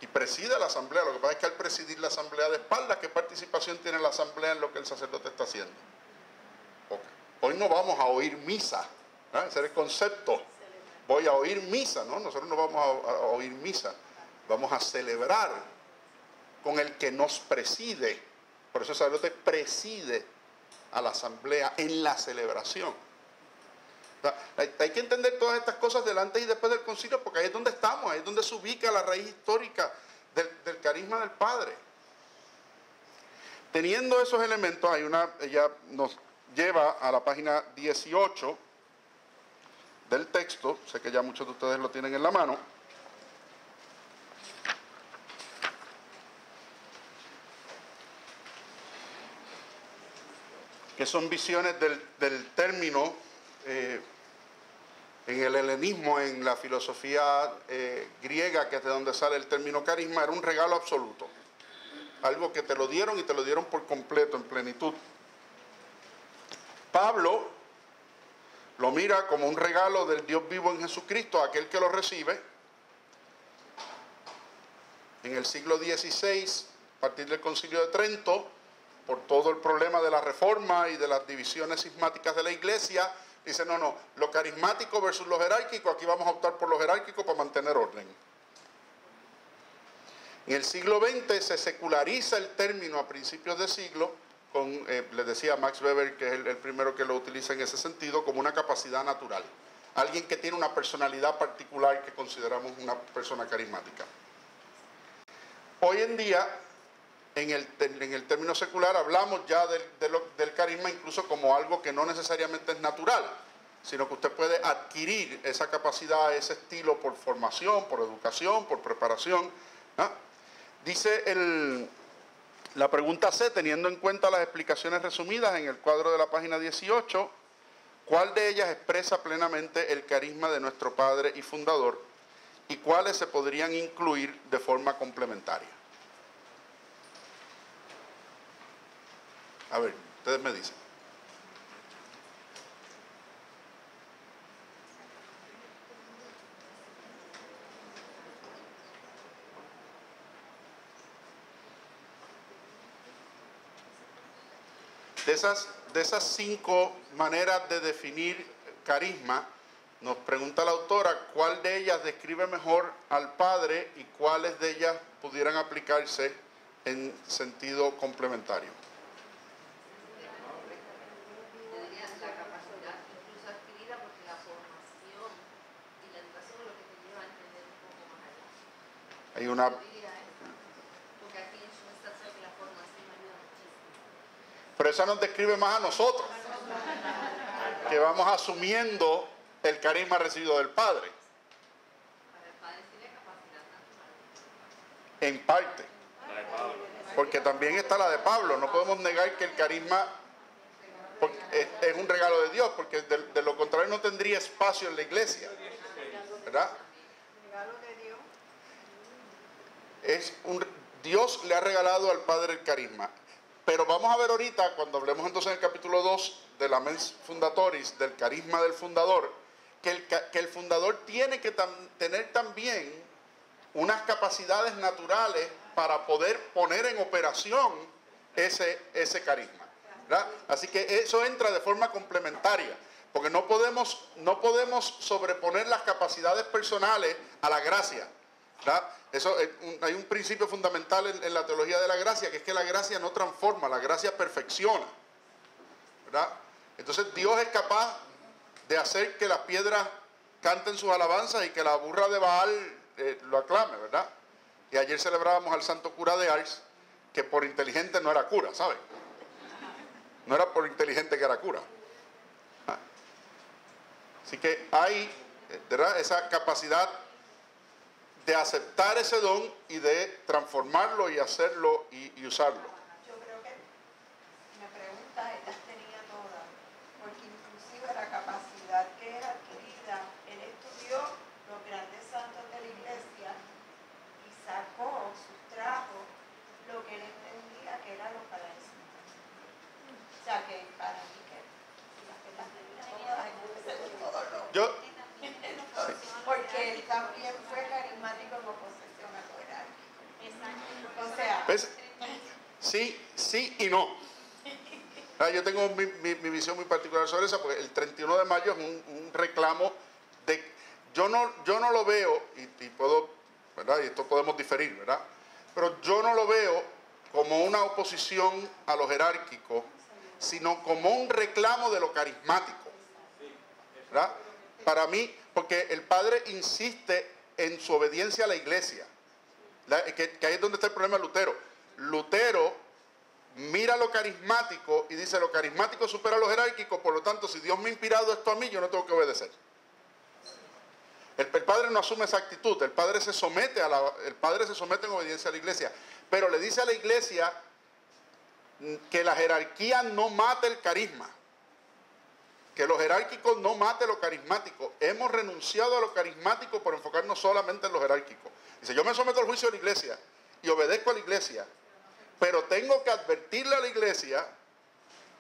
Y preside la asamblea. Lo que pasa es que al presidir la asamblea de espaldas, ¿qué participación tiene la asamblea en lo que el sacerdote está haciendo? Okay. Hoy no vamos a oír misa, ¿eh? Ese es el concepto. Voy a oír misa, ¿no? Nosotros no vamos a oír misa. Vamos a celebrar con el que nos preside. Por eso el sacerdote preside a la asamblea en la celebración. O sea, hay que entender todas estas cosas del antes y después del concilio, porque ahí es donde estamos, ahí es donde se ubica la raíz histórica del carisma del Padre. Teniendo esos elementos, ella nos lleva a la página 18 del texto, sé que ya muchos de ustedes lo tienen en la mano. que son visiones del término en el helenismo, en la filosofía griega, que es de donde sale el término carisma. Era un regalo absoluto, algo que te lo dieron y te lo dieron por completo, en plenitud. Pablo lo mira como un regalo del Dios vivo en Jesucristo a aquel que lo recibe. En el siglo XVI, a partir del Concilio de Trento, por todo el problema de la reforma y de las divisiones cismáticas de la iglesia, dice, no, lo carismático versus lo jerárquico, aquí vamos a optar por lo jerárquico para mantener orden. En el siglo XX se seculariza el término a principios de siglo, les decía Max Weber, que es el primero que lo utiliza en ese sentido, como una capacidad natural. Alguien que tiene una personalidad particular que consideramos una persona carismática. Hoy en día, en el término secular, hablamos ya del carisma incluso como algo que no necesariamente es natural, sino que usted puede adquirir esa capacidad, ese estilo por formación, por educación, por preparación, ¿no? Dice la pregunta C, teniendo en cuenta las explicaciones resumidas en el cuadro de la página 18, ¿cuál de ellas expresa plenamente el carisma de nuestro Padre y Fundador? ¿Y cuáles se podrían incluir de forma complementaria? A ver, ustedes me dicen. De esas 5 maneras de definir carisma, nos pregunta la autora cuál de ellas describe mejor al Padre y cuáles de ellas pudieran aplicarse en sentido complementario. La capacidad incluso adquirida, porque la formación y la educación es lo que te lleva a entender un poco más allá. Hay una... Porque aquí en su instancia que la formación ayuda muchísimo. Pero esa nos describe más a nosotros, que vamos asumiendo el carisma recibido del Padre. Para el Padre tiene capacidad natural. En parte. Porque también está la de Pablo. No podemos negar que el carisma es un regalo de Dios, porque de lo contrario no tendría espacio en la iglesia, ¿verdad? Regalo de Dios. Dios le ha regalado al Padre el carisma. Pero vamos a ver ahorita, cuando hablemos entonces en el capítulo 2 de la mens fundatoris, del carisma del fundador, que el fundador tiene que tener también unas capacidades naturales para poder poner en operación ese carisma, ¿verdad? Así que eso entra de forma complementaria, porque no podemos sobreponer las capacidades personales a la gracia, ¿verdad? Hay un principio fundamental en la teología de la gracia, que es que la gracia no transforma, la gracia perfecciona, ¿verdad? Entonces Dios es capaz de hacer que las piedras canten sus alabanzas y que la burra de Baal lo aclame, ¿verdad? Y ayer celebrábamos al santo cura de Ars, que por inteligente no era cura, ¿saben? No era por inteligente que era cura. Así que hay, ¿verdad?, esa capacidad de aceptar ese don y de transformarlo y hacerlo y usarlo. Yo creo que me pregunta, ella tenía toda, porque inclusive la capacidad que es adquirida, él estudió los grandes santos de la iglesia y sacó, sustrajo lo que él entendía que eran los carismas. O sea que para mí que las tenía todas, Yo, porque él también fue carismático en oposición a lo jerárquico. O sea, ¿ves? Sí y no. Yo tengo mi visión muy particular sobre eso, porque el 31 de mayo es un reclamo de... Yo no lo veo, y puedo, ¿verdad?, y esto podemos diferir, ¿verdad?, pero yo no lo veo como una oposición a lo jerárquico, sino como un reclamo de lo carismático, ¿verdad? Para mí, porque el Padre insiste en su obediencia a la iglesia, que ahí es donde está el problema de Lutero. Lutero mira lo carismático y dice, lo carismático supera lo jerárquico, por lo tanto, si Dios me ha inspirado esto a mí, yo no tengo que obedecer. El Padre no asume esa actitud, el Padre se somete en obediencia a la iglesia, pero le dice a la iglesia, que la jerarquía no mate el carisma, que lo jerárquico no mate lo carismático. Hemos renunciado a lo carismático por enfocarnos solamente en lo jerárquico. Dice, yo me someto al juicio de la iglesia y obedezco a la iglesia, pero tengo que advertirle a la iglesia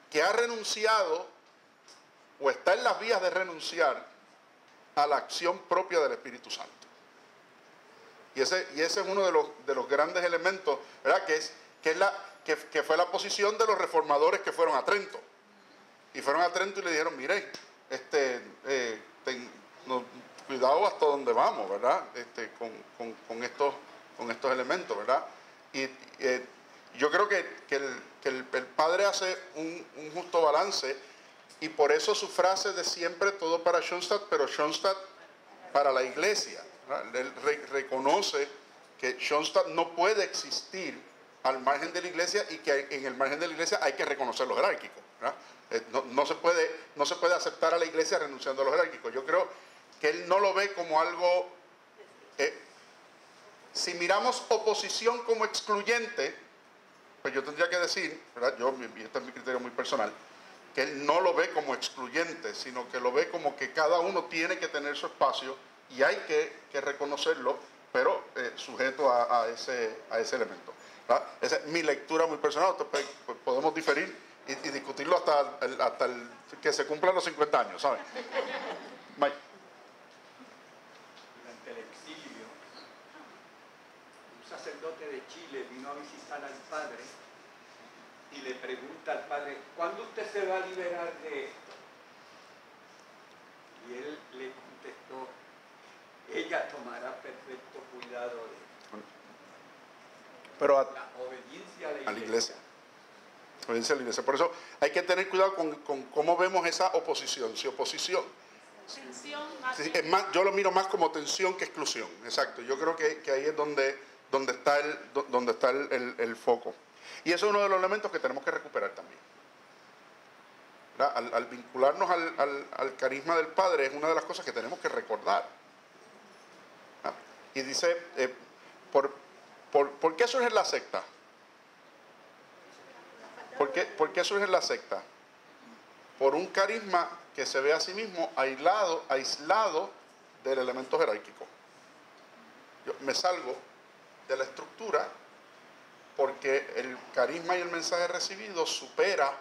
que ha renunciado o está en las vías de renunciar a la acción propia del Espíritu Santo. Y ese es uno de los grandes elementos, ¿verdad? Que fue la posición de los reformadores que fueron a Trento. Y fueron a Trento y le dijeron, mire, cuidado hasta donde vamos, ¿verdad? Con estos elementos, ¿verdad? Y yo creo que el padre hace un justo balance, y por eso su frase de siempre, todo para Schoenstatt, pero Schoenstatt para la iglesia, ¿verdad? Él reconoce que Schoenstatt no puede existir al margen de la iglesia, y que en el margen de la iglesia hay que reconocer lo jerárquico, ¿verdad? No se puede aceptar a la iglesia renunciando a lo jerárquico. Yo creo que él no lo ve como algo... si miramos oposición como excluyente, pues yo tendría que decir, ¿verdad? Y este es mi criterio muy personal, que él no lo ve como excluyente, sino que lo ve como que cada uno tiene que tener su espacio y hay que reconocerlo, pero sujeto a ese elemento, ¿verdad? Esa es mi lectura muy personal. Pues podemos diferir y discutirlo hasta el que se cumplan los 50 años, ¿sabes? Mike. Durante el exilio, un sacerdote de Chile vino a visitar al padre y le pregunta al padre, ¿cuándo usted se va a liberar de esto? Y él le contestó, ella tomará perfecto cuidado de esto. Pero la obediencia a la iglesia. Obediencia a la iglesia. Por eso hay que tener cuidado con cómo vemos esa oposición. Si oposición... Tensión más, sí, es más, yo lo miro más como tensión que exclusión. Exacto. Yo creo que ahí es donde está el foco. Y eso es uno de los elementos que tenemos que recuperar también. Al vincularnos al carisma del Padre, es una de las cosas que tenemos que recordar. Y dice, ¿por qué surge la secta? ¿Por qué surge la secta? Por un carisma que se ve a sí mismo aislado del elemento jerárquico. Yo me salgo de la estructura porque el carisma y el mensaje recibido supera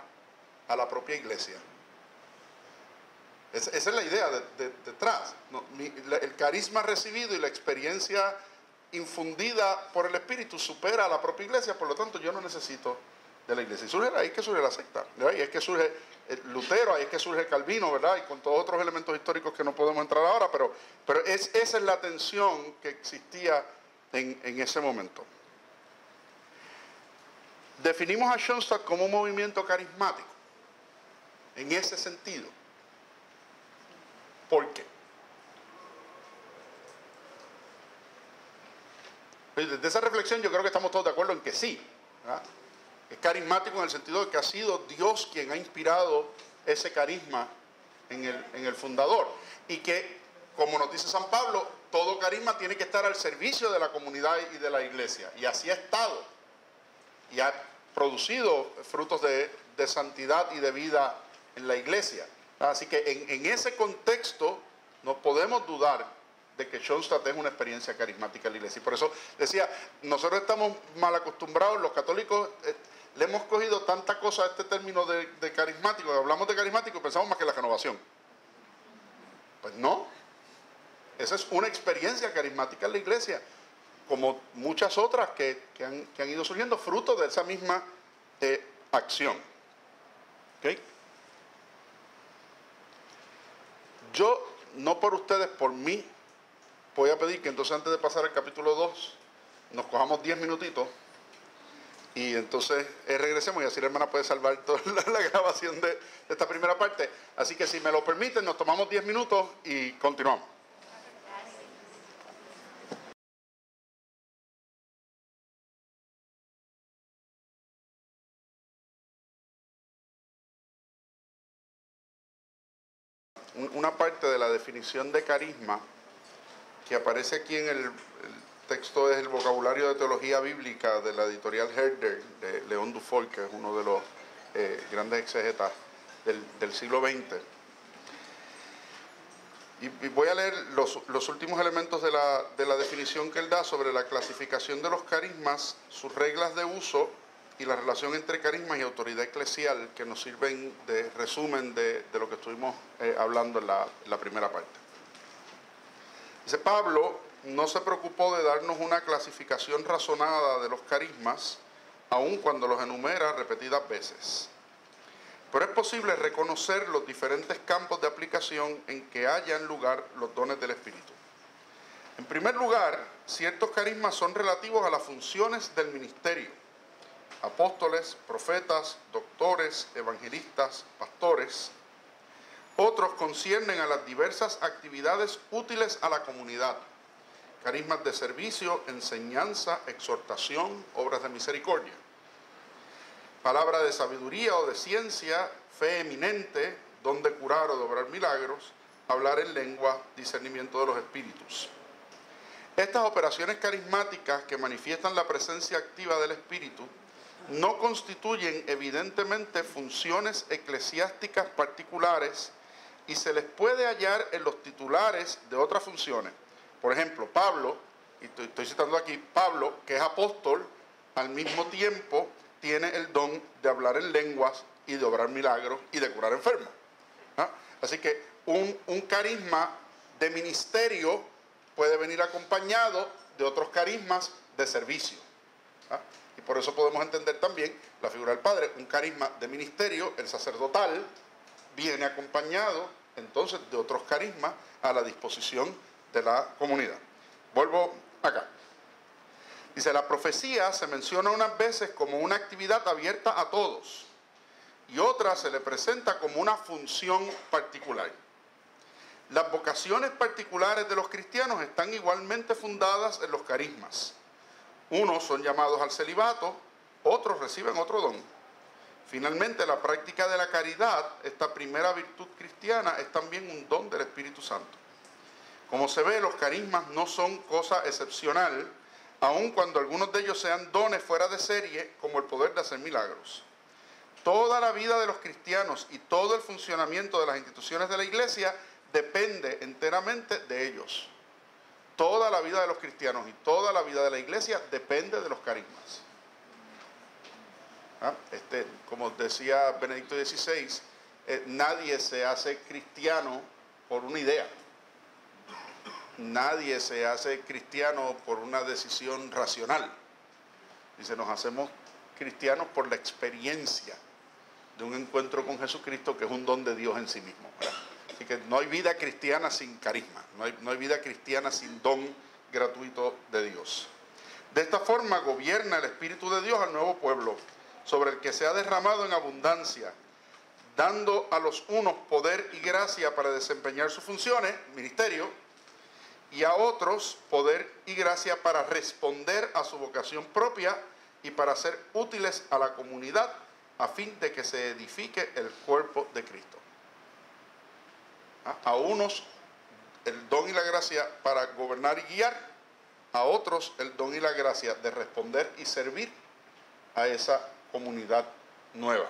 a la propia iglesia. Esa es la idea detrás. El carisma recibido y la experiencia infundida por el Espíritu supera a la propia iglesia, por lo tanto yo no necesito de la iglesia. Y ahí es que surge la secta, ¿verdad? Ahí es que surge Lutero, ahí es que surge Calvino, ¿verdad? Y con todos otros elementos históricos que no podemos entrar ahora, pero esa es la tensión que existía en ese momento. Definimos a Schoenstatt como un movimiento carismático, en ese sentido. ¿Por qué? Desde esa reflexión yo creo que estamos todos de acuerdo en que sí, ¿verdad? Es carismático en el sentido de que ha sido Dios quien ha inspirado ese carisma en el fundador. Y que, como nos dice San Pablo, todo carisma tiene que estar al servicio de la comunidad y de la iglesia. Y así ha estado. Y ha producido frutos de santidad y de vida en la iglesia. Así que en ese contexto no podemos dudar de que Schoenstatt es una experiencia carismática en la iglesia. Y por eso decía, nosotros estamos mal acostumbrados, los católicos le hemos cogido tanta cosa a este término de carismático, hablamos de carismático y pensamos más que la renovación. Pues no, esa es una experiencia carismática en la iglesia, como muchas otras que han ido surgiendo fruto de esa misma acción. ¿Okay? Yo, no por ustedes, por mí, voy a pedir que entonces antes de pasar al capítulo 2, nos cojamos 10 minutitos y entonces regresemos y así la hermana puede salvar toda la grabación de esta primera parte. Así que si me lo permiten, nos tomamos 10 minutos y continuamos. Una parte de la definición de carisma que aparece aquí en el texto es el vocabulario de teología bíblica de la editorial Herder, de León Dufour, que es uno de los grandes exegetas del siglo XX. Y voy a leer los últimos elementos de la definición que él da sobre la clasificación de los carismas, sus reglas de uso y la relación entre carismas y autoridad eclesial, que nos sirven de resumen de lo que estuvimos hablando en la primera parte. Dice, Pablo no se preocupó de darnos una clasificación razonada de los carismas, aun cuando los enumera repetidas veces. Pero es posible reconocer los diferentes campos de aplicación en que hayan lugar los dones del Espíritu. En primer lugar, ciertos carismas son relativos a las funciones del ministerio. Apóstoles, profetas, doctores, evangelistas, pastores. Otros conciernen a las diversas actividades útiles a la comunidad. Carismas de servicio, enseñanza, exhortación, obras de misericordia. Palabra de sabiduría o de ciencia, fe eminente, don de curar o de obrar milagros, hablar en lengua, discernimiento de los espíritus. Estas operaciones carismáticas que manifiestan la presencia activa del Espíritu no constituyen evidentemente funciones eclesiásticas particulares y se les puede hallar en los titulares de otras funciones. Por ejemplo, Pablo, y estoy citando aquí, Pablo, que es apóstol, al mismo tiempo tiene el don de hablar en lenguas y de obrar milagros y de curar enfermos. ¿Ah? Así que un carisma de ministerio puede venir acompañado de otros carismas de servicio. ¿Ah? Y por eso podemos entender también la figura del Padre. Un carisma de ministerio, el sacerdotal, viene acompañado entonces de otros carismas a la disposición de la comunidad. Vuelvo acá. Dice, la profecía se menciona unas veces como una actividad abierta a todos y otras se le presenta como una función particular. Las vocaciones particulares de los cristianos están igualmente fundadas en los carismas. Unos son llamados al celibato, otros reciben otro don. Finalmente, la práctica de la caridad, esta primera virtud cristiana, es también un don del Espíritu Santo. Como se ve, los carismas no son cosa excepcional, aun cuando algunos de ellos sean dones fuera de serie, como el poder de hacer milagros. Toda la vida de los cristianos y todo el funcionamiento de las instituciones de la iglesia depende enteramente de ellos. Toda la vida de los cristianos y toda la vida de la iglesia depende de los carismas. Como decía Benedicto XVI, nadie se hace cristiano por una idea. Nadie se hace cristiano por una decisión racional. Dice, nos hacemos cristianos por la experiencia de un encuentro con Jesucristo, que es un don de Dios en sí mismo, ¿verdad? Así que no hay vida cristiana sin carisma, no hay vida cristiana sin don gratuito de Dios. De esta forma gobierna el Espíritu de Dios al nuevo pueblo, sobre el que se ha derramado en abundancia, dando a los unos poder y gracia para desempeñar sus funciones, ministerio, y a otros poder y gracia para responder a su vocación propia y para ser útiles a la comunidad a fin de que se edifique el cuerpo de Cristo. A unos el don y la gracia para gobernar y guiar, a otros el don y la gracia de responder y servir a esa comunidad nueva.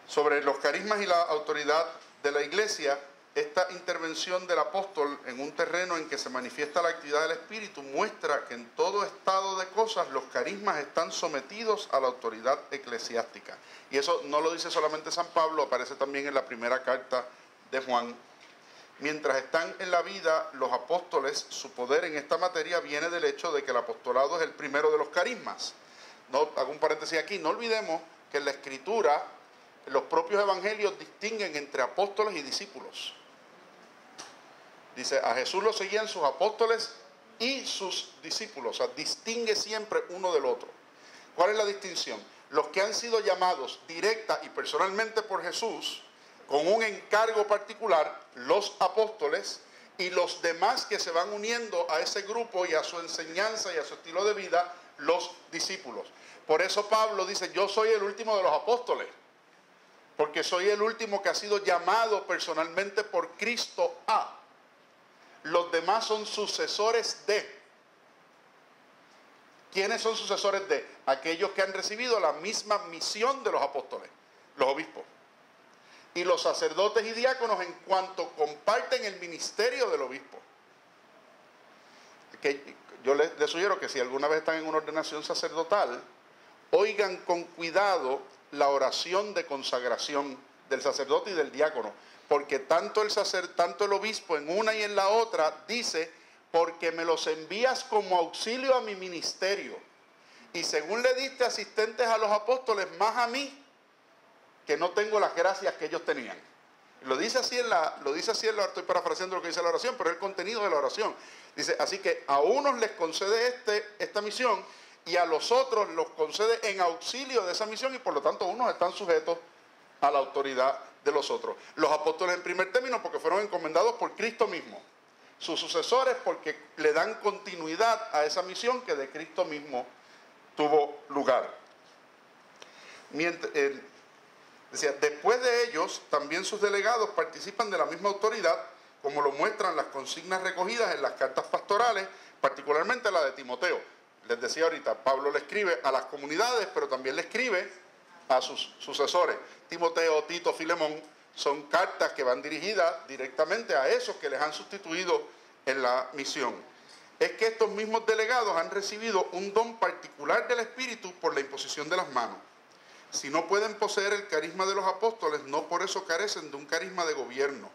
Sobre los carismas y la autoridad de la iglesia, esta intervención del apóstol en un terreno en que se manifiesta la actividad del Espíritu muestra que en todo estado de cosas los carismas están sometidos a la autoridad eclesiástica. Y eso no lo dice solamente San Pablo, aparece también en la primera carta de Juan. Mientras están en la vida los apóstoles, su poder en esta materia viene del hecho de que el apostolado es el primero de los carismas. No, hago un paréntesis aquí, no olvidemos que en la Escritura los propios evangelios distinguen entre apóstoles y discípulos. Dice, a Jesús lo seguían sus apóstoles y sus discípulos. O sea, distingue siempre uno del otro. ¿Cuál es la distinción? Los que han sido llamados directa y personalmente por Jesús, con un encargo particular, los apóstoles, y los demás que se van uniendo a ese grupo y a su enseñanza y a su estilo de vida, los discípulos. Por eso Pablo dice, yo soy el último de los apóstoles, porque soy el último que ha sido llamado personalmente por Cristo a. Los demás son sucesores de. ¿Quiénes son sucesores de? Aquellos que han recibido la misma misión de los apóstoles, los obispos. Y los sacerdotes y diáconos en cuanto comparten el ministerio del obispo. Yo les sugiero que si alguna vez están en una ordenación sacerdotal, oigan con cuidado la oración de consagración del sacerdote y del diácono, porque tanto el obispo en una y en la otra dice: porque me los envías como auxilio a mi ministerio, y según le diste asistentes a los apóstoles, más a mí, que no tengo las gracias que ellos tenían. Lo dice así estoy parafraseando lo que dice la oración, pero es el contenido de la oración. Dice, así que a unos les concede esta misión, y a los otros los concede en auxilio de esa misión, y por lo tanto unos están sujetos a la autoridad de los otros. Los apóstoles en primer término porque fueron encomendados por Cristo mismo. Sus sucesores porque le dan continuidad a esa misión que de Cristo mismo tuvo lugar. Decía, después de ellos, también sus delegados participan de la misma autoridad, como lo muestran las consignas recogidas en las cartas pastorales, particularmente la de Timoteo. Les decía ahorita, Pablo le escribe a las comunidades, pero también le escribe a sus sucesores. Timoteo, Tito, Filemón, son cartas que van dirigidas directamente a esos que les han sustituido en la misión. Es que estos mismos delegados han recibido un don particular del Espíritu por la imposición de las manos. Si no pueden poseer el carisma de los apóstoles, no por eso carecen de un carisma de gobierno.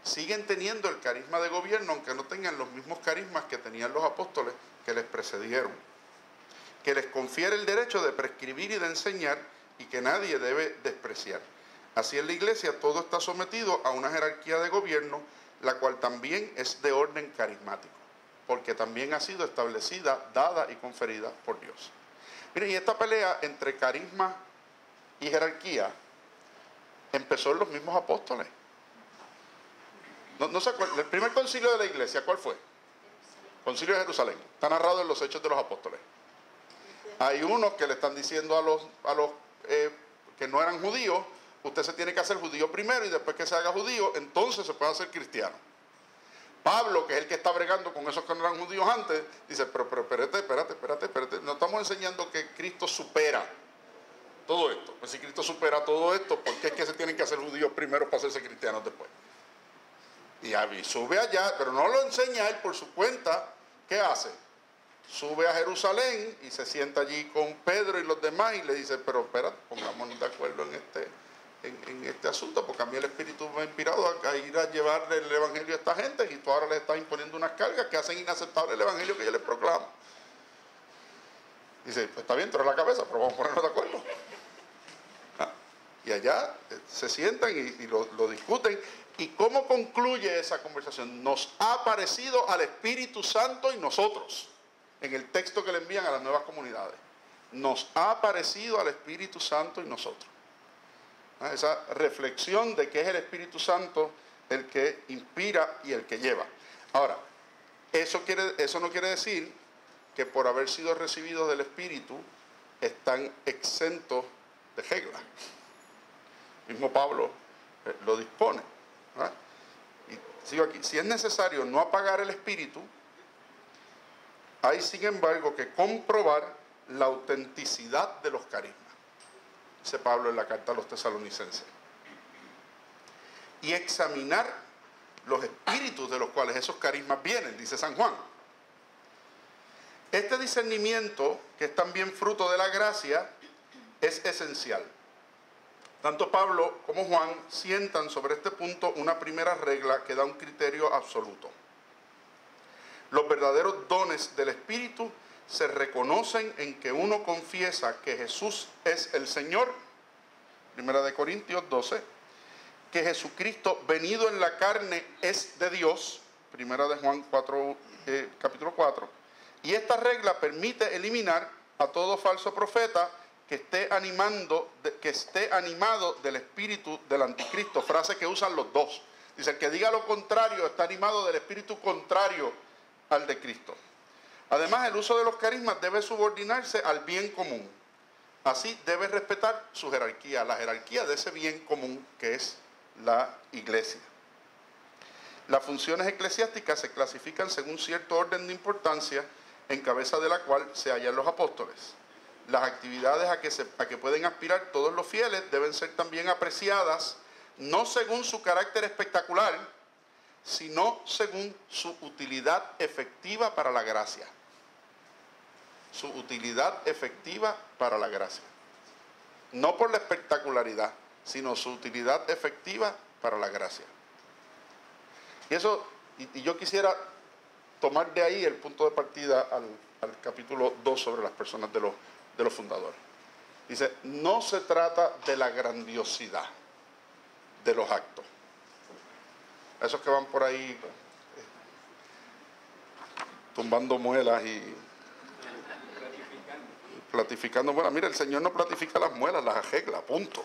Siguen teniendo el carisma de gobierno, aunque no tengan los mismos carismas que tenían los apóstoles que les precedieron, que les confiere el derecho de prescribir y de enseñar, y que nadie debe despreciar. Así en la iglesia todo está sometido a una jerarquía de gobierno, la cual también es de orden carismático, porque también ha sido establecida, dada y conferida por Dios. Miren, y esta pelea entre carisma y jerarquía empezó en los mismos apóstoles. No se acuerdan, el primer concilio de la iglesia, ¿cuál fue? Concilio de Jerusalén. Está narrado en los Hechos de los Apóstoles. Hay unos que le están diciendo a los que no eran judíos: usted se tiene que hacer judío primero, y después que se haga judío, entonces se puede hacer cristiano. Pablo, que es el que está bregando con esos que no eran judíos antes, dice, pero espérate, no estamos enseñando que Cristo supera todo esto. Pues si Cristo supera todo esto, ¿por qué es que se tienen que hacer judíos primero para hacerse cristianos después? Y sube allá, pero no lo enseña él por su cuenta. ¿Qué hace? Sube a Jerusalén y se sienta allí con Pedro y los demás y le dice, pero espérate, pongámonos de acuerdo en este asunto, porque a mí el Espíritu me ha inspirado a ir a llevarle el Evangelio a esta gente, y tú ahora les estás imponiendo unas cargas que hacen inaceptable el Evangelio que yo les proclamo. Dice, pues está bien, trae la cabeza, pero vamos a ponernos de acuerdo. Y allá se sientan y lo discuten. ¿Y cómo concluye esa conversación? Nos ha parecido al Espíritu Santo y nosotros, en el texto que le envían a las nuevas comunidades. Nos ha parecido al Espíritu Santo y nosotros. Esa reflexión de que es el Espíritu Santo el que inspira y el que lleva. Ahora, eso no quiere decir que por haber sido recibidos del Espíritu están exentos de regla. Mismo Pablo lo dispone. Y sigo aquí. Si es necesario no apagar el Espíritu, hay sin embargo que comprobar la autenticidad de los carismas. Dice Pablo en la carta a los tesalonicenses. Y examinar los espíritus de los cuales esos carismas vienen, dice San Juan. Este discernimiento, que es también fruto de la gracia, es esencial. Tanto Pablo como Juan sientan sobre este punto una primera regla que da un criterio absoluto. Los verdaderos dones del Espíritu se reconocen en que uno confiesa que Jesús es el Señor, 1 Corintios 12, que Jesucristo venido en la carne es de Dios, 1 Juan 4, capítulo 4, y esta regla permite eliminar a todo falso profeta que esté animado del espíritu del anticristo, frase que usan los dos. Dice, el que diga lo contrario está animado del espíritu contrario al de Cristo. Además, el uso de los carismas debe subordinarse al bien común. Así debe respetar su jerarquía, la jerarquía de ese bien común que es la iglesia. Las funciones eclesiásticas se clasifican según cierto orden de importancia, en cabeza de la cual se hallan los apóstoles. Las actividades a que pueden aspirar todos los fieles deben ser también apreciadas, no según su carácter espectacular, sino según su utilidad efectiva para la gracia. Su utilidad efectiva para la gracia. No por la espectacularidad, sino su utilidad efectiva para la gracia. Y eso, y yo quisiera tomar de ahí el punto de partida al capítulo 2 sobre las personas de los fundadores. Dice, no se trata de la grandiosidad de los actos. Esos que van por ahí tumbando muelas y platificando muelas. Mira, el Señor no platifica las muelas, las arregla, punto.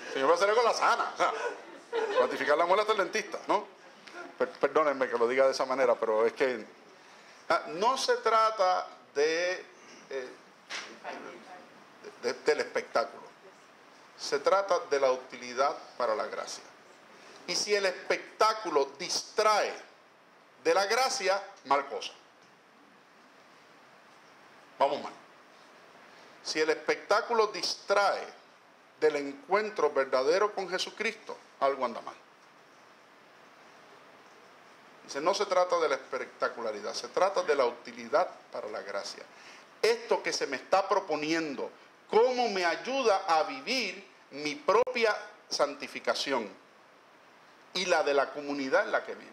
El Señor va a hacer algo la sana. O sea, platificar las muelas del dentista, ¿no? Perdónenme que lo diga de esa manera, pero es que no se trata del espectáculo. Se trata de la utilidad para la gracia. Y si el espectáculo distrae de la gracia, mal cosa. Vamos mal. Si el espectáculo distrae del encuentro verdadero con Jesucristo, algo anda mal. Dice, no se trata de la espectacularidad, se trata de la utilidad para la gracia. Esto que se me está proponiendo, ¿cómo me ayuda a vivir mi propia santificación y la de la comunidad en la que vivo?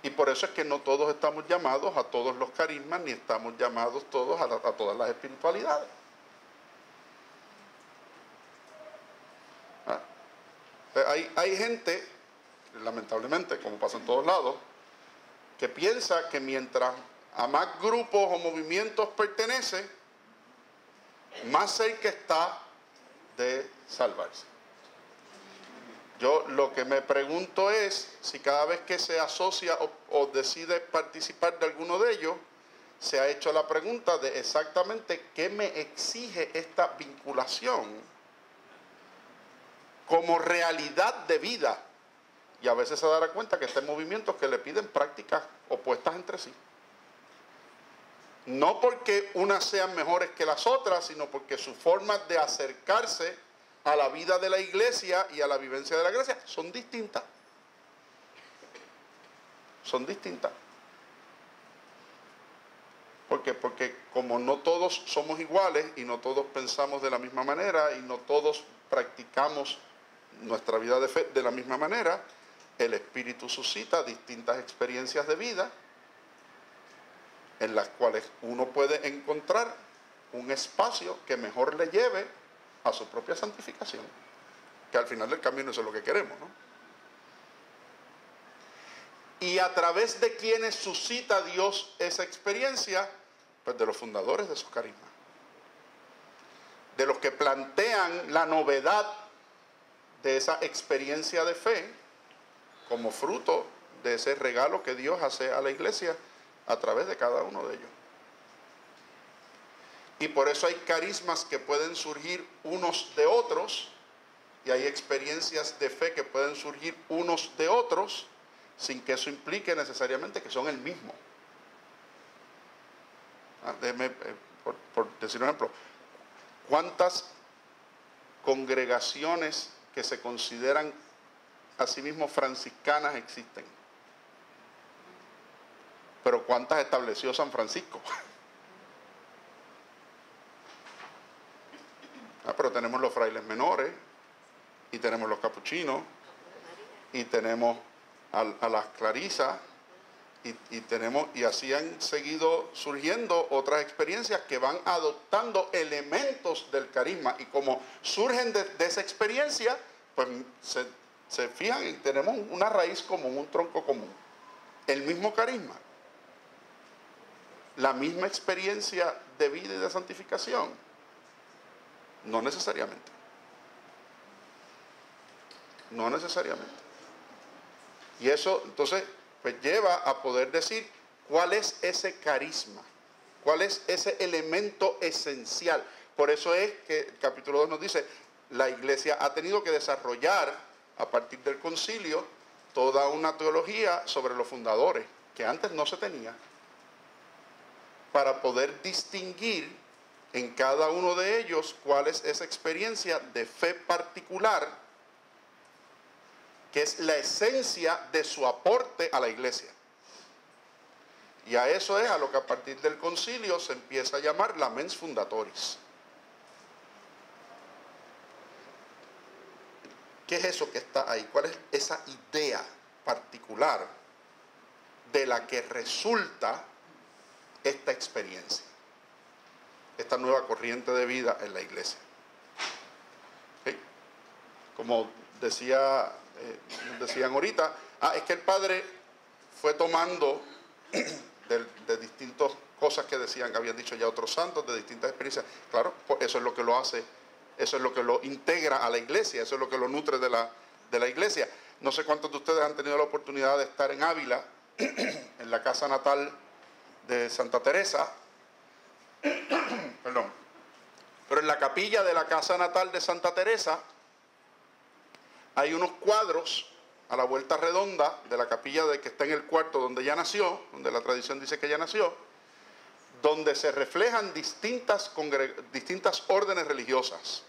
Y por eso es que no todos estamos llamados a todos los carismas, ni estamos llamados todos a todas las espiritualidades. Hay gente, lamentablemente, como pasa en todos lados, que piensa que mientras a más grupos o movimientos pertenece, más cerca está de salvarse. Yo lo que me pregunto es si cada vez que se asocia o decide participar de alguno de ellos, se ha hecho la pregunta de exactamente qué me exige esta vinculación como realidad de vida. Y a veces se dará cuenta que está en movimientos que le piden prácticas opuestas entre sí. No porque unas sean mejores que las otras, sino porque sus formas de acercarse a la vida de la iglesia y a la vivencia de la gracia son distintas. Son distintas. ¿Por qué? Porque como no todos somos iguales y no todos pensamos de la misma manera y no todos practicamos nuestra vida de fe de la misma manera, el Espíritu suscita distintas experiencias de vida en las cuales uno puede encontrar un espacio que mejor le lleve a su propia santificación, que al final del camino eso es lo que queremos, ¿no? Y a través de quienes suscita Dios esa experiencia, pues de los fundadores de esos carismas, de los que plantean la novedad de esa experiencia de fe como fruto de ese regalo que Dios hace a la iglesia a través de cada uno de ellos. Y por eso hay carismas que pueden surgir unos de otros, y hay experiencias de fe que pueden surgir unos de otros, sin que eso implique necesariamente que son el mismo. Déjeme, por decir un ejemplo, ¿cuántas congregaciones que se consideran a sí mismos franciscanas existen? Pero ¿cuántas estableció San Francisco? Pero tenemos los frailes menores, y tenemos los capuchinos, y tenemos a las clarisas, y así han seguido surgiendo otras experiencias que van adoptando elementos del carisma, y como surgen de esa experiencia, pues se fijan y tenemos una raíz común, un tronco común, el mismo carisma, la misma experiencia de vida y de santificación. No necesariamente. No necesariamente. Y eso entonces pues lleva a poder decir cuál es ese carisma, cuál es ese elemento esencial. Por eso es que el capítulo 2 nos dice, la iglesia ha tenido que desarrollar a partir del concilio toda una teología sobre los fundadores, que antes no se tenía, para poder distinguir en cada uno de ellos cuál es esa experiencia de fe particular, que es la esencia de su aporte a la iglesia. Y a eso es a lo que a partir del concilio se empieza a llamar la mens fundatoris. ¿Qué es eso que está ahí? ¿Cuál es esa idea particular de la que resulta esta experiencia, esta nueva corriente de vida en la iglesia? ¿Sí? Como decían ahorita, es que el Padre fue tomando de distintas cosas que decían, que habían dicho ya otros santos, de distintas experiencias. Claro, pues eso es lo que lo hace, eso es lo que lo integra a la iglesia, eso es lo que lo nutre de la iglesia. No sé cuántos de ustedes han tenido la oportunidad de estar en Ávila, en la casa natal de Santa Teresa, perdón, pero en la capilla de la casa natal de Santa Teresa hay unos cuadros a la vuelta redonda de la capilla que está en el cuarto donde ella nació, donde la tradición dice que ella nació, donde se reflejan distintas órdenes religiosas.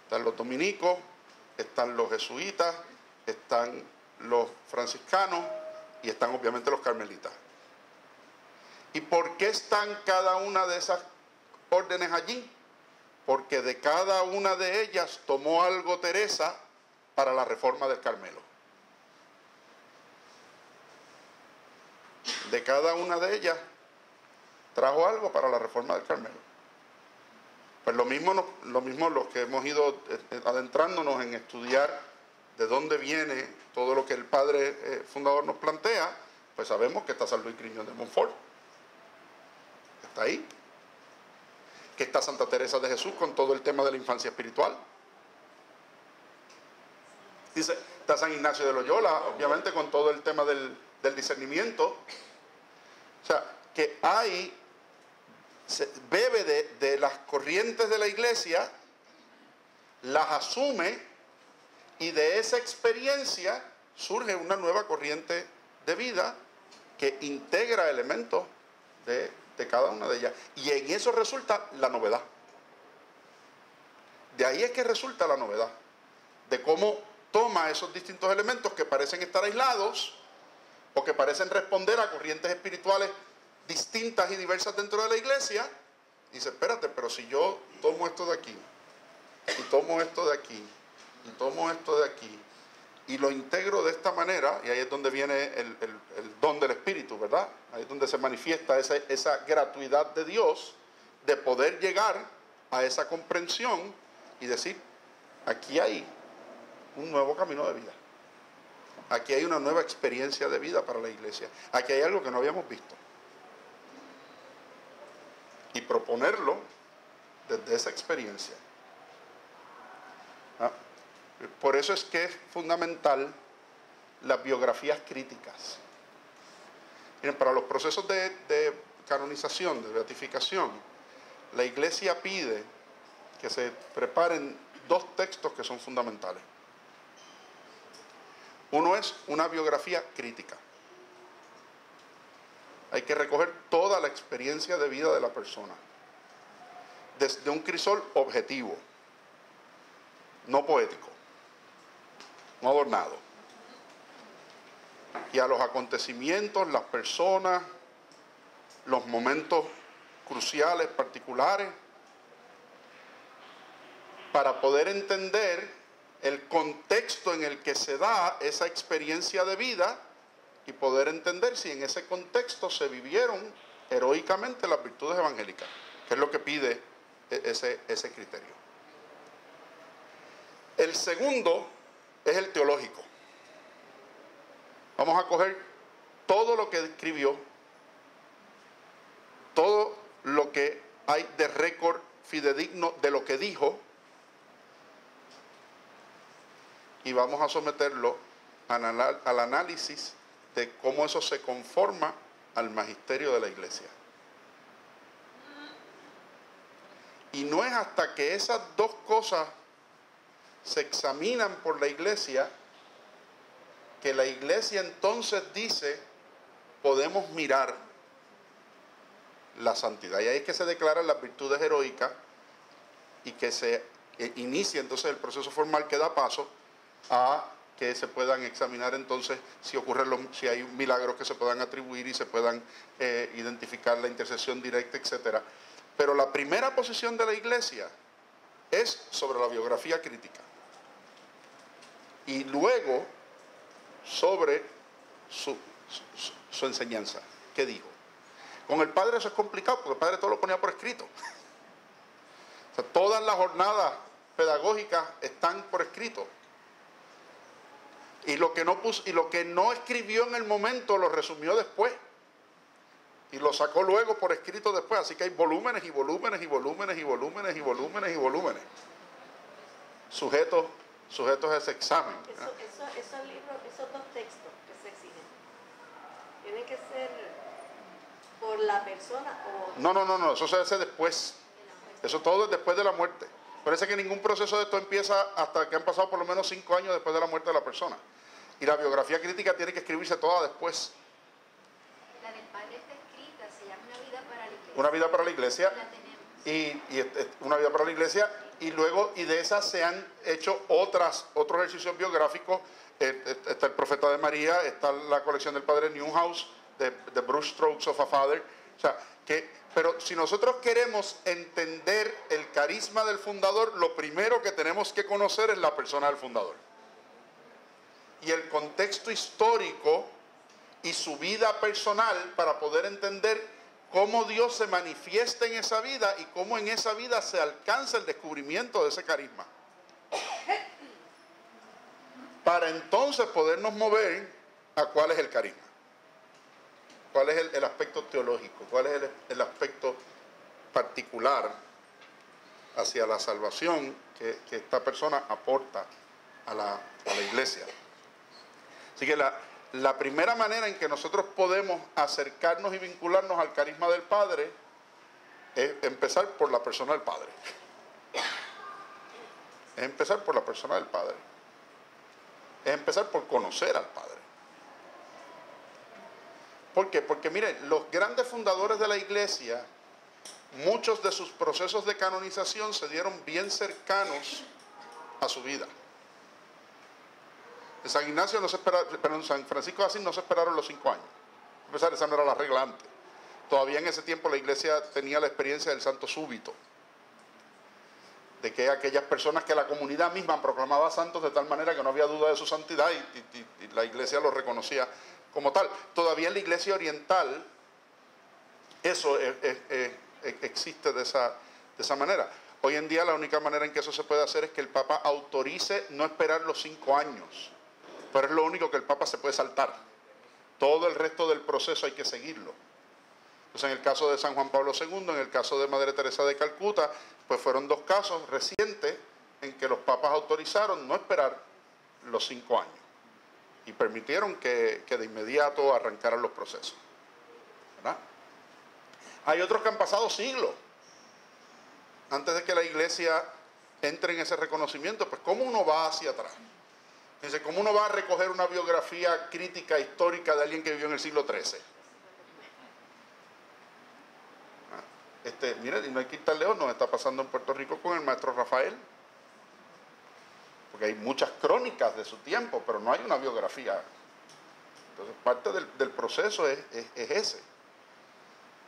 Están los dominicos, están los jesuitas, están los franciscanos y están obviamente los carmelitas. ¿Y por qué están cada una de esas órdenes allí? Porque de cada una de ellas tomó algo Teresa para la reforma del Carmelo. De cada una de ellas trajo algo para la reforma del Carmelo. Pues lo mismo los que hemos ido adentrándonos en estudiar de dónde viene todo lo que el Padre fundador nos plantea, pues sabemos que está San Luis Griñón de Montfort, que está ahí, que está Santa Teresa de Jesús con todo el tema de la infancia espiritual. Dice, está San Ignacio de Loyola, obviamente con todo el tema del discernimiento. O sea, que bebe de las corrientes de la iglesia, las asume y de esa experiencia surge una nueva corriente de vida que integra elementos de cada una de ellas. Y en eso resulta la novedad. De ahí es que resulta la novedad, de cómo toma esos distintos elementos que parecen estar aislados o que parecen responder a corrientes espirituales distintas y diversas dentro de la iglesia, y dice, espérate, pero si yo tomo esto de aquí, y tomo esto de aquí, y tomo esto de aquí, y lo integro de esta manera, y ahí es donde viene el don del Espíritu, ¿verdad? Ahí es donde se manifiesta esa gratuidad de Dios, de poder llegar a esa comprensión y decir, aquí hay un nuevo camino de vida. Aquí hay una nueva experiencia de vida para la iglesia. Aquí hay algo que no habíamos visto. Y proponerlo desde esa experiencia. Por eso es que es fundamental las biografías críticas. Miren, para los procesos de canonización, de beatificación, la iglesia pide que se preparen dos textos que son fundamentales. Uno es una biografía crítica. Hay que recoger toda la experiencia de vida de la persona, desde un crisol objetivo, no poético, no adornado. Y a los acontecimientos, las personas, los momentos cruciales, particulares, para poder entender el contexto en el que se da esa experiencia de vida y poder entender si en ese contexto se vivieron heroicamente las virtudes evangélicas, que es lo que pide ese criterio. El segundo es el teológico. Vamos a coger todo lo que escribió, todo lo que hay de récord fidedigno de lo que dijo, y vamos a someterlo al análisis de cómo eso se conforma al magisterio de la iglesia. Y no es hasta que esas dos cosas se examinan por la iglesia que la iglesia entonces dice, podemos mirar la santidad. Y ahí es que se declaran las virtudes heroicas y que se inicia entonces el proceso formal que da paso a que se puedan examinar entonces si hay milagros que se puedan atribuir y se puedan identificar la intercesión directa, etc. Pero la primera posición de la iglesia es sobre la biografía crítica. Y luego sobre su enseñanza. ¿Qué dijo? Con el padre eso es complicado porque el padre todo lo ponía por escrito. O sea, todas las jornadas pedagógicas están por escrito. Y lo que no escribió en el momento lo resumió después. Y lo sacó luego por escrito después. Así que hay volúmenes y volúmenes y volúmenes y volúmenes y volúmenes y volúmenes. Sujetos a ese examen. Esos libros, esos dos textos que se exigen, ¿tienen que ser por la persona o...? No, eso se hace después. Eso todo es después de la muerte. Parece que ningún proceso de esto empieza hasta que han pasado por lo menos 5 años después de la muerte de la persona. Y la biografía crítica tiene que escribirse toda después. La del padre está escrita, se llama Una vida para la iglesia. Una vida para la iglesia. La tenemos. Y una vida para la iglesia. Y luego, y de esas se han hecho otros ejercicios biográficos. Está el Profeta de María, está la colección del padre Newhouse, de Bruce Strokes of a Father. O sea, pero si nosotros queremos entender el carisma del fundador, lo primero que tenemos que conocer es la persona del fundador. Y el contexto histórico y su vida personal para poder entender cómo Dios se manifiesta en esa vida y cómo en esa vida se alcanza el descubrimiento de ese carisma. Para entonces podernos mover a cuál es el carisma. ¿Cuál es el aspecto teológico? ¿Cuál es el aspecto particular hacia la salvación que esta persona aporta a la iglesia? Así que la primera manera en que nosotros podemos acercarnos y vincularnos al carisma del Padre es empezar por la persona del Padre. Es empezar por la persona del Padre. Es empezar por conocer al Padre. ¿Por qué? Porque miren, los grandes fundadores de la iglesia, muchos de sus procesos de canonización se dieron bien cercanos a su vida. En San Ignacio no se esperaron, pero en San Francisco de Asís no se esperaron los 5 años. A pesar de esa no era la regla antes. Todavía en ese tiempo la iglesia tenía la experiencia del santo súbito. De que aquellas personas que la comunidad misma proclamaba santos de tal manera que no había duda de su santidad y la iglesia los reconocía como tal. Todavía en la iglesia oriental eso existe de esa manera. Hoy en día la única manera en que eso se puede hacer es que el Papa autorice no esperar los 5 años. Pero es lo único que el Papa se puede saltar. Todo el resto del proceso hay que seguirlo. Entonces, en el caso de San Juan Pablo II, en el caso de Madre Teresa de Calcuta, pues fueron 2 casos recientes en que los papas autorizaron no esperar los 5 años y permitieron que de inmediato arrancaran los procesos. ¿Verdad? Hay otros que han pasado siglos antes de que la iglesia entre en ese reconocimiento. Pues ¿cómo uno va hacia atrás? Dice, ¿cómo uno va a recoger una biografía crítica histórica de alguien que vivió en el siglo XIII? Miren, y no hay que ir tan lejos, nos está pasando en Puerto Rico con el maestro Rafael. Porque hay muchas crónicas de su tiempo, pero no hay una biografía. Entonces, parte del proceso es ese.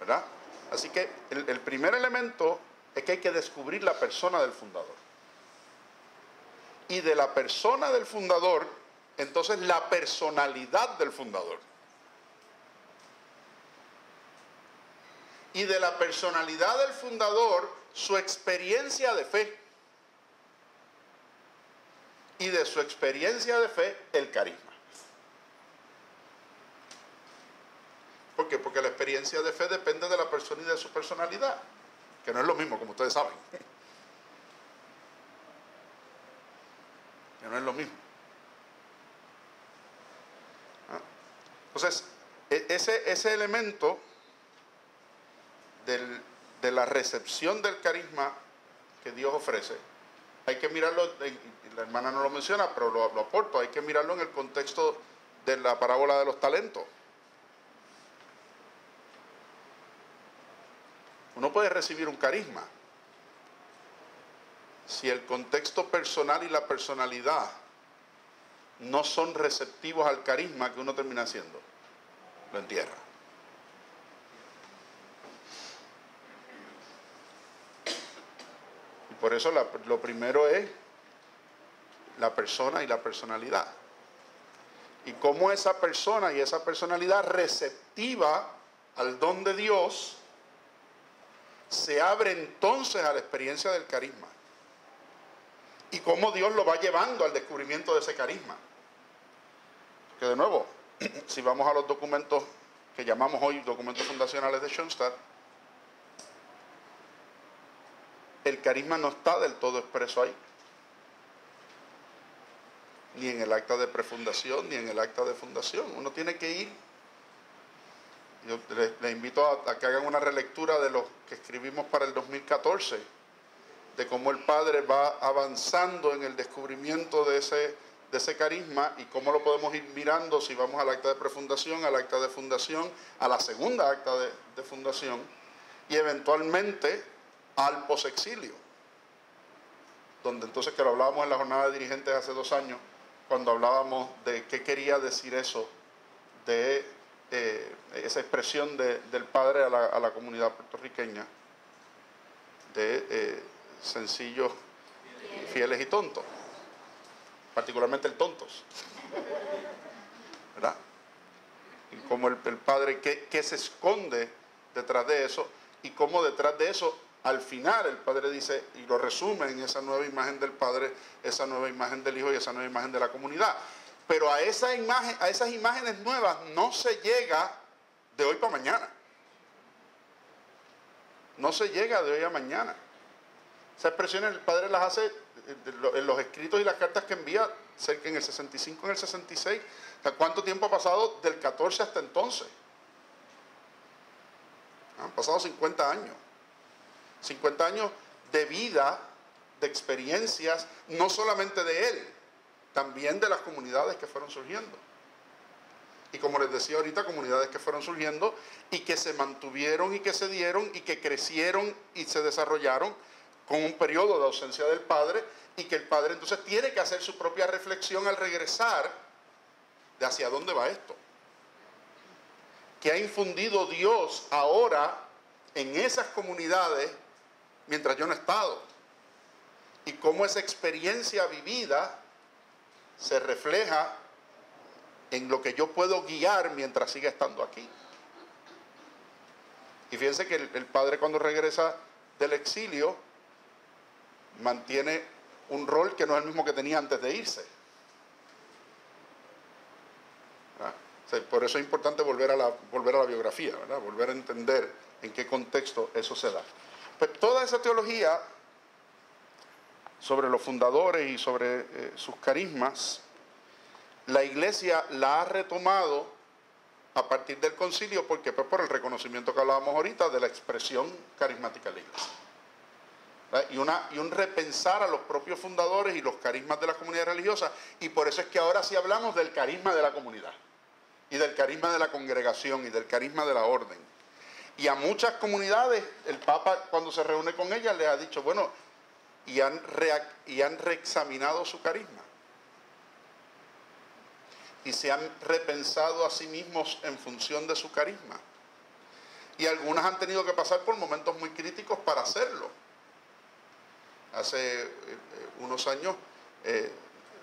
¿Verdad? Así que el primer elemento es que hay que descubrir la persona del fundador. Y de la persona del fundador, entonces la personalidad del fundador. Y de la personalidad del fundador, su experiencia de fe. Y de su experiencia de fe, el carisma. ¿Por qué? Porque la experiencia de fe depende de la persona y de su personalidad, que no es lo mismo, como ustedes saben. Que no es lo mismo. Entonces, ese elemento de la recepción del carisma que Dios ofrece, hay que mirarlo, y la hermana no lo menciona, pero lo aporto, hay que mirarlo en el contexto de la parábola de los talentos. Uno puede recibir un carisma si el contexto personal y la personalidad no son receptivos al carisma que uno termina haciendo. Lo entierra. Y por eso lo primero es la persona y la personalidad. Y cómo esa persona y esa personalidad receptiva al don de Dios se abre entonces a la experiencia del carisma. Y cómo Dios lo va llevando al descubrimiento de ese carisma. Que de nuevo, si vamos a los documentos que llamamos hoy documentos fundacionales de Schoenstatt, el carisma no está del todo expreso ahí. Ni en el acta de prefundación, ni en el acta de fundación. Uno tiene que ir. Yo les invito a que hagan una relectura de lo que escribimos para el 2014, de cómo el Padre va avanzando en el descubrimiento de ese carisma y cómo lo podemos ir mirando si vamos al acta de prefundación, al acta de fundación, a la segunda acta de fundación y eventualmente al posexilio, donde entonces, que lo hablábamos en la jornada de dirigentes hace 2 años, cuando hablábamos de qué quería decir eso, de esa expresión del Padre a la comunidad puertorriqueña, de sencillos, fieles y tontos, particularmente el tontos, ¿verdad? Y cómo el Padre, qué se esconde detrás de eso, y cómo detrás de eso, al final el Padre dice, y lo resume en esa nueva imagen del Padre, esa nueva imagen del Hijo y esa nueva imagen de la comunidad. Pero a esas imágenes nuevas no se llega de hoy para mañana. No se llega de hoy a mañana. Esas expresiones el Padre las hace en los escritos y las cartas que envía cerca en el 65, en el 66. O sea, ¿cuánto tiempo ha pasado del 14 hasta entonces? Han pasado 50 años. 50 años de vida, de experiencias, no solamente de él, también de las comunidades que fueron surgiendo. Y como les decía ahorita, comunidades que fueron surgiendo y que se mantuvieron y que se dieron y que crecieron y se desarrollaron con un periodo de ausencia del Padre, y que el Padre entonces tiene que hacer su propia reflexión al regresar de hacia dónde va esto. ¿Qué ha infundido Dios ahora en esas comunidades mientras yo no he estado? Y cómo esa experiencia vivida se refleja en lo que yo puedo guiar mientras siga estando aquí. Y fíjense que el Padre, cuando regresa del exilio, mantiene un rol que no es el mismo que tenía antes de irse. O sea, por eso es importante volver a la biografía, ¿verdad? Volver a entender en qué contexto eso se da. Pues toda esa teología sobre los fundadores y sobre sus carismas, la Iglesia la ha retomado a partir del concilio, porque pues por el reconocimiento que hablábamos ahorita de la expresión carismática de la Iglesia. Y un repensar a los propios fundadores y los carismas de las comunidades religiosas, y por eso es que ahora sí hablamos del carisma de la comunidad, y del carisma de la congregación, y del carisma de la orden. Y a muchas comunidades, el Papa, cuando se reúne con ellas, les ha dicho, bueno, y han reexaminado su carisma. Y se han repensado a sí mismos en función de su carisma. Y algunas han tenido que pasar por momentos muy críticos para hacerlo. Hace unos años,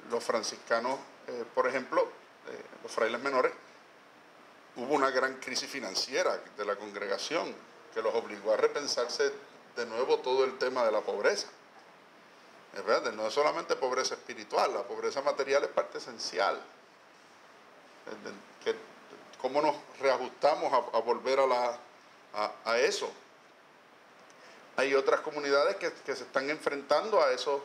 los franciscanos, por ejemplo, los frailes menores, hubo una gran crisis financiera de la congregación que los obligó a repensarse de nuevo todo el tema de la pobreza. Es verdad, no es solamente pobreza espiritual, la pobreza material es parte esencial. ¿Cómo nos reajustamos a volver a eso? Hay otras comunidades que se están enfrentando a esos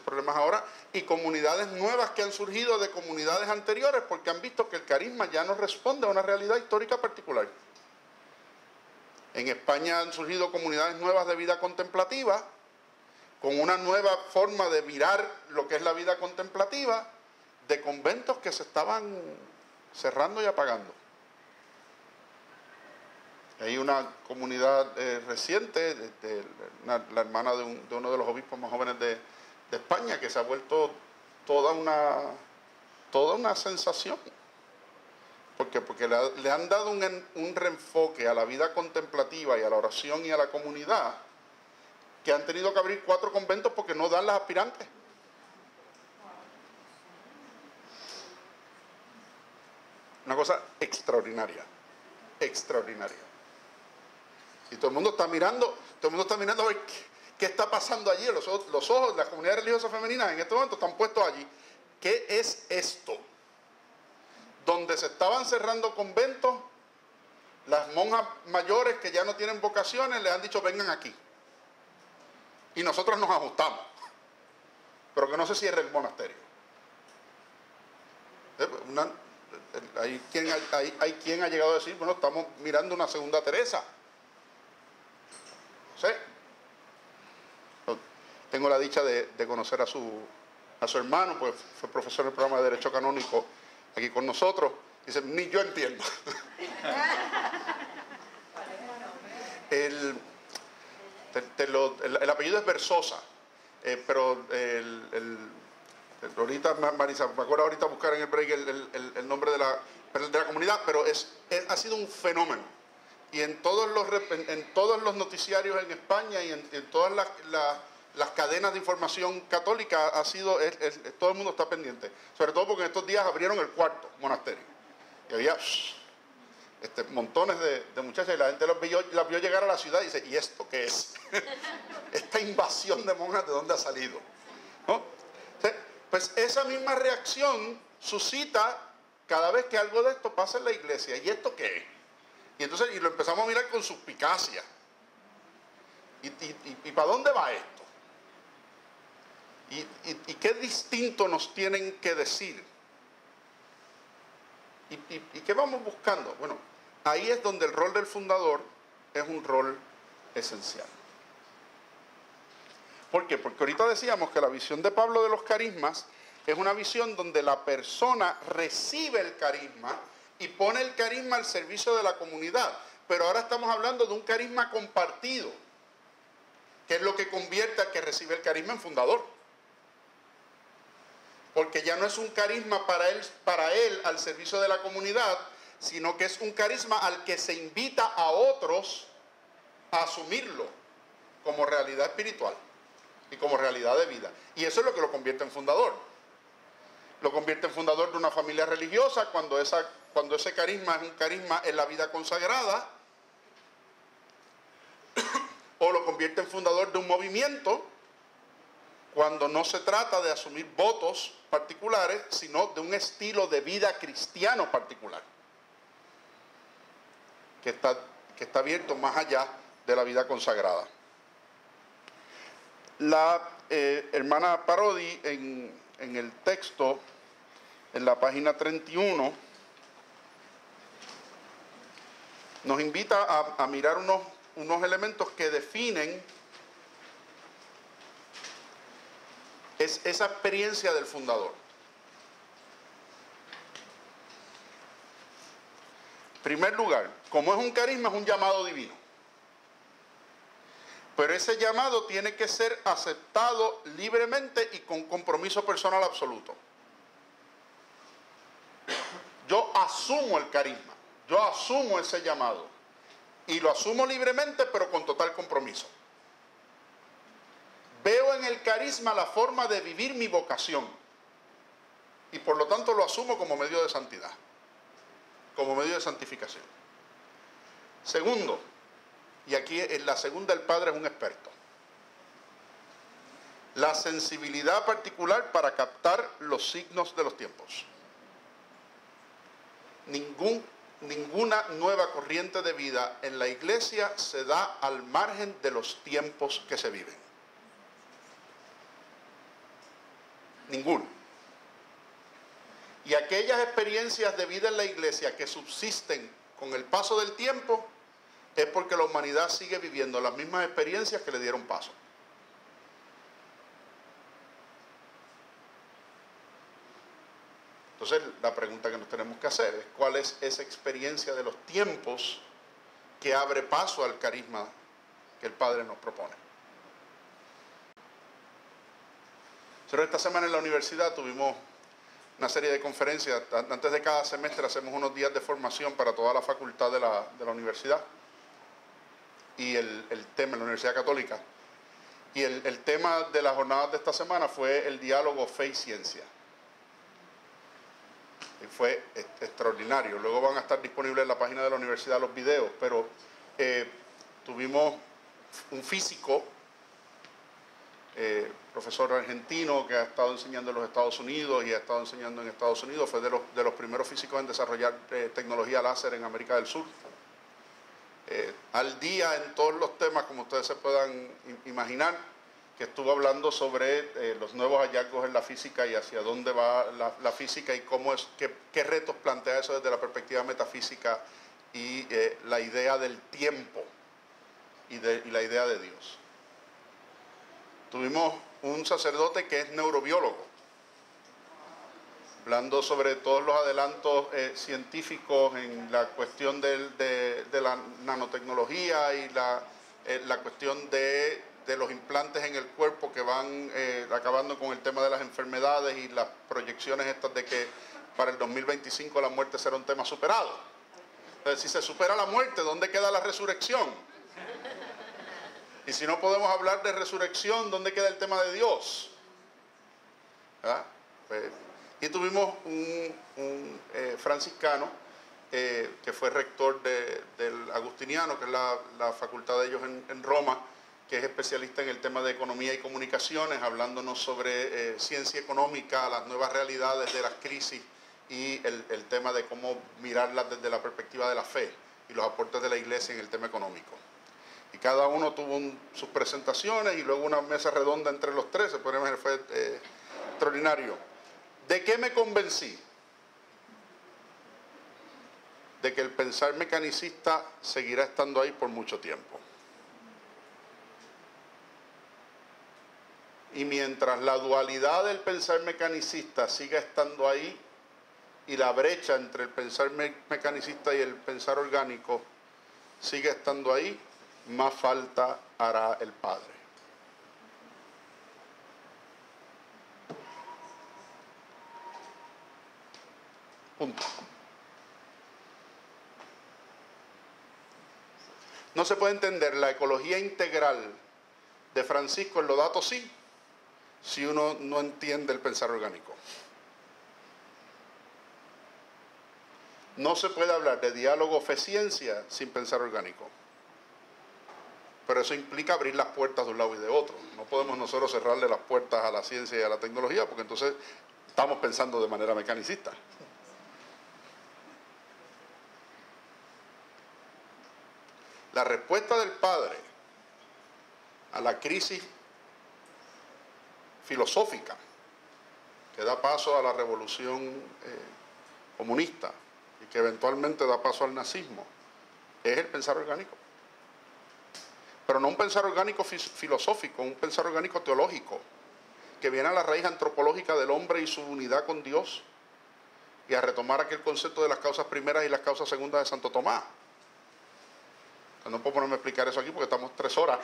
problemas ahora, y comunidades nuevas que han surgido de comunidades anteriores porque han visto que el carisma ya no responde a una realidad histórica particular. En España han surgido comunidades nuevas de vida contemplativa con una nueva forma de mirar lo que es la vida contemplativa, de conventos que se estaban cerrando y apagando. Hay una comunidad reciente, la hermana de uno de los obispos más jóvenes de España, que se ha vuelto toda una sensación. Porque le han dado un reenfoque a la vida contemplativa y a la oración y a la comunidad, que han tenido que abrir 4 conventos porque no dan las aspirantes. Una cosa extraordinaria, extraordinaria. Y todo el mundo está mirando a ver qué está pasando allí. Los ojos de las comunidades religiosas femeninas en este momento están puestos allí. ¿Qué es esto? Donde se estaban cerrando conventos, las monjas mayores que ya no tienen vocaciones les han dicho vengan aquí. Y nosotros nos ajustamos. Pero que no se cierre el monasterio. Hay quien ha llegado a decir, bueno, estamos mirando una segunda Teresa. No sé. Tengo la dicha de conocer a su hermano, pues fue profesor del programa de Derecho Canónico aquí con nosotros. Dice, ni yo entiendo. El apellido es Versosa, pero ahorita, Marisa, me acuerdo ahorita buscar en el break el nombre de la comunidad, pero ha sido un fenómeno. Y en todos los noticiarios en España y en todas las cadenas de información católica todo el mundo está pendiente. Sobre todo porque en estos días abrieron el 4º monasterio. Y había montones de muchachas y la gente las vio llegar a la ciudad y dice, ¿y esto qué es? Esta invasión de monjas, ¿de dónde ha salido? ¿No? Pues esa misma reacción suscita cada vez que algo de esto pasa en la iglesia. ¿Y esto qué es? Y lo empezamos a mirar con suspicacia. ¿Y para dónde va esto? ¿Y qué distinto nos tienen que decir? ¿Y qué vamos buscando? Bueno, ahí es donde el rol del fundador es un rol esencial. ¿Por qué? Porque ahorita decíamos que la visión de Pablo de los carismas es una visión donde la persona recibe el carisma y pone el carisma al servicio de la comunidad. Pero ahora estamos hablando de un carisma compartido, que es lo que convierte al que recibe el carisma en fundador. Porque ya no es un carisma para él al servicio de la comunidad, sino que es un carisma al que se invita a otros a asumirlo como realidad espiritual y como realidad de vida. Y eso es lo que lo convierte en fundador. Lo convierte en fundador de una familia religiosa cuando ese carisma es un carisma en la vida consagrada, o lo convierte en fundador de un movimiento cuando no se trata de asumir votos particulares, sino de un estilo de vida cristiano particular, que está abierto más allá de la vida consagrada. La hermana Parodi en el texto, en la página 31, nos invita a mirar unos elementos que definen esa experiencia del fundador. En primer lugar, como es un carisma, es un llamado divino. Pero ese llamado tiene que ser aceptado libremente y con compromiso personal absoluto. Yo asumo el carisma, yo asumo ese llamado y lo asumo libremente, pero con total compromiso. Veo en el carisma la forma de vivir mi vocación y por lo tanto lo asumo como medio de santidad, como medio de santificación. Segundo, y aquí en la segunda el Padre es un experto, la sensibilidad particular para captar los signos de los tiempos. Ninguna nueva corriente de vida en la iglesia se da al margen de los tiempos que se viven. Ninguno. Y aquellas experiencias de vida en la iglesia que subsisten con el paso del tiempo es porque la humanidad sigue viviendo las mismas experiencias que le dieron paso. Entonces la pregunta que nos tenemos que hacer es ¿cuál es esa experiencia de los tiempos que abre paso al carisma que el Padre nos propone? Pero esta semana en la universidad tuvimos una serie de conferencias. Antes de cada semestre hacemos unos días de formación para toda la facultad de la universidad y el tema en la Universidad Católica. Y el tema de las jornadas de esta semana fue el diálogo fe y ciencia. Y fue extraordinario. Luego van a estar disponibles en la página de la universidad los videos, pero tuvimos un físico, profesor argentino que ha estado enseñando en los Estados Unidos y ha estado enseñando en Estados Unidos, fue de los primeros físicos en desarrollar tecnología láser en América del Sur. Al día en todos los temas, como ustedes se puedan imaginar, que estuvo hablando sobre los nuevos hallazgos en la física y hacia dónde va la física y qué retos plantea eso desde la perspectiva metafísica y la idea del tiempo y la idea de Dios. Tuvimos un sacerdote que es neurobiólogo, hablando sobre todos los adelantos científicos en la cuestión de la nanotecnología y la cuestión de los implantes en el cuerpo que van acabando con el tema de las enfermedades y las proyecciones estas de que para el 2025 la muerte será un tema superado. Entonces, si se supera la muerte, ¿dónde queda la resurrección? Y si no podemos hablar de resurrección, ¿dónde queda el tema de Dios? ¿Verdad? Y tuvimos un franciscano que fue rector del Agustiniano, que es la facultad de ellos en Roma, que es especialista en el tema de economía y comunicaciones, hablándonos sobre ciencia económica, las nuevas realidades de las crisis y el tema de cómo mirarlas desde la perspectiva de la fe y los aportes de la iglesia en el tema económico. Y cada uno tuvo sus presentaciones y luego una mesa redonda entre los tres, fue extraordinario. ¿De qué me convencí? De que el pensar mecanicista seguirá estando ahí por mucho tiempo. Y mientras la dualidad del pensar mecanicista siga estando ahí y la brecha entre el pensar mecanicista y el pensar orgánico sigue estando ahí, más falta hará el Padre. Punto. No se puede entender la ecología integral de Francisco en Laudato Si si uno no entiende el pensar orgánico. No se puede hablar de diálogo fe-ciencia sin pensar orgánico. Pero eso implica abrir las puertas de un lado y de otro. No podemos nosotros cerrarle las puertas a la ciencia y a la tecnología porque entonces estamos pensando de manera mecanicista. La respuesta del Padre a la crisis filosófica que da paso a la revolución comunista y que eventualmente da paso al nazismo es el pensar orgánico. Pero no un pensar orgánico filosófico, un pensar orgánico teológico, que viene a la raíz antropológica del hombre y su unidad con Dios, y a retomar aquel concepto de las causas primeras y las causas segundas de Santo Tomás. No puedo ponerme a explicar eso aquí porque estamos 3 horas.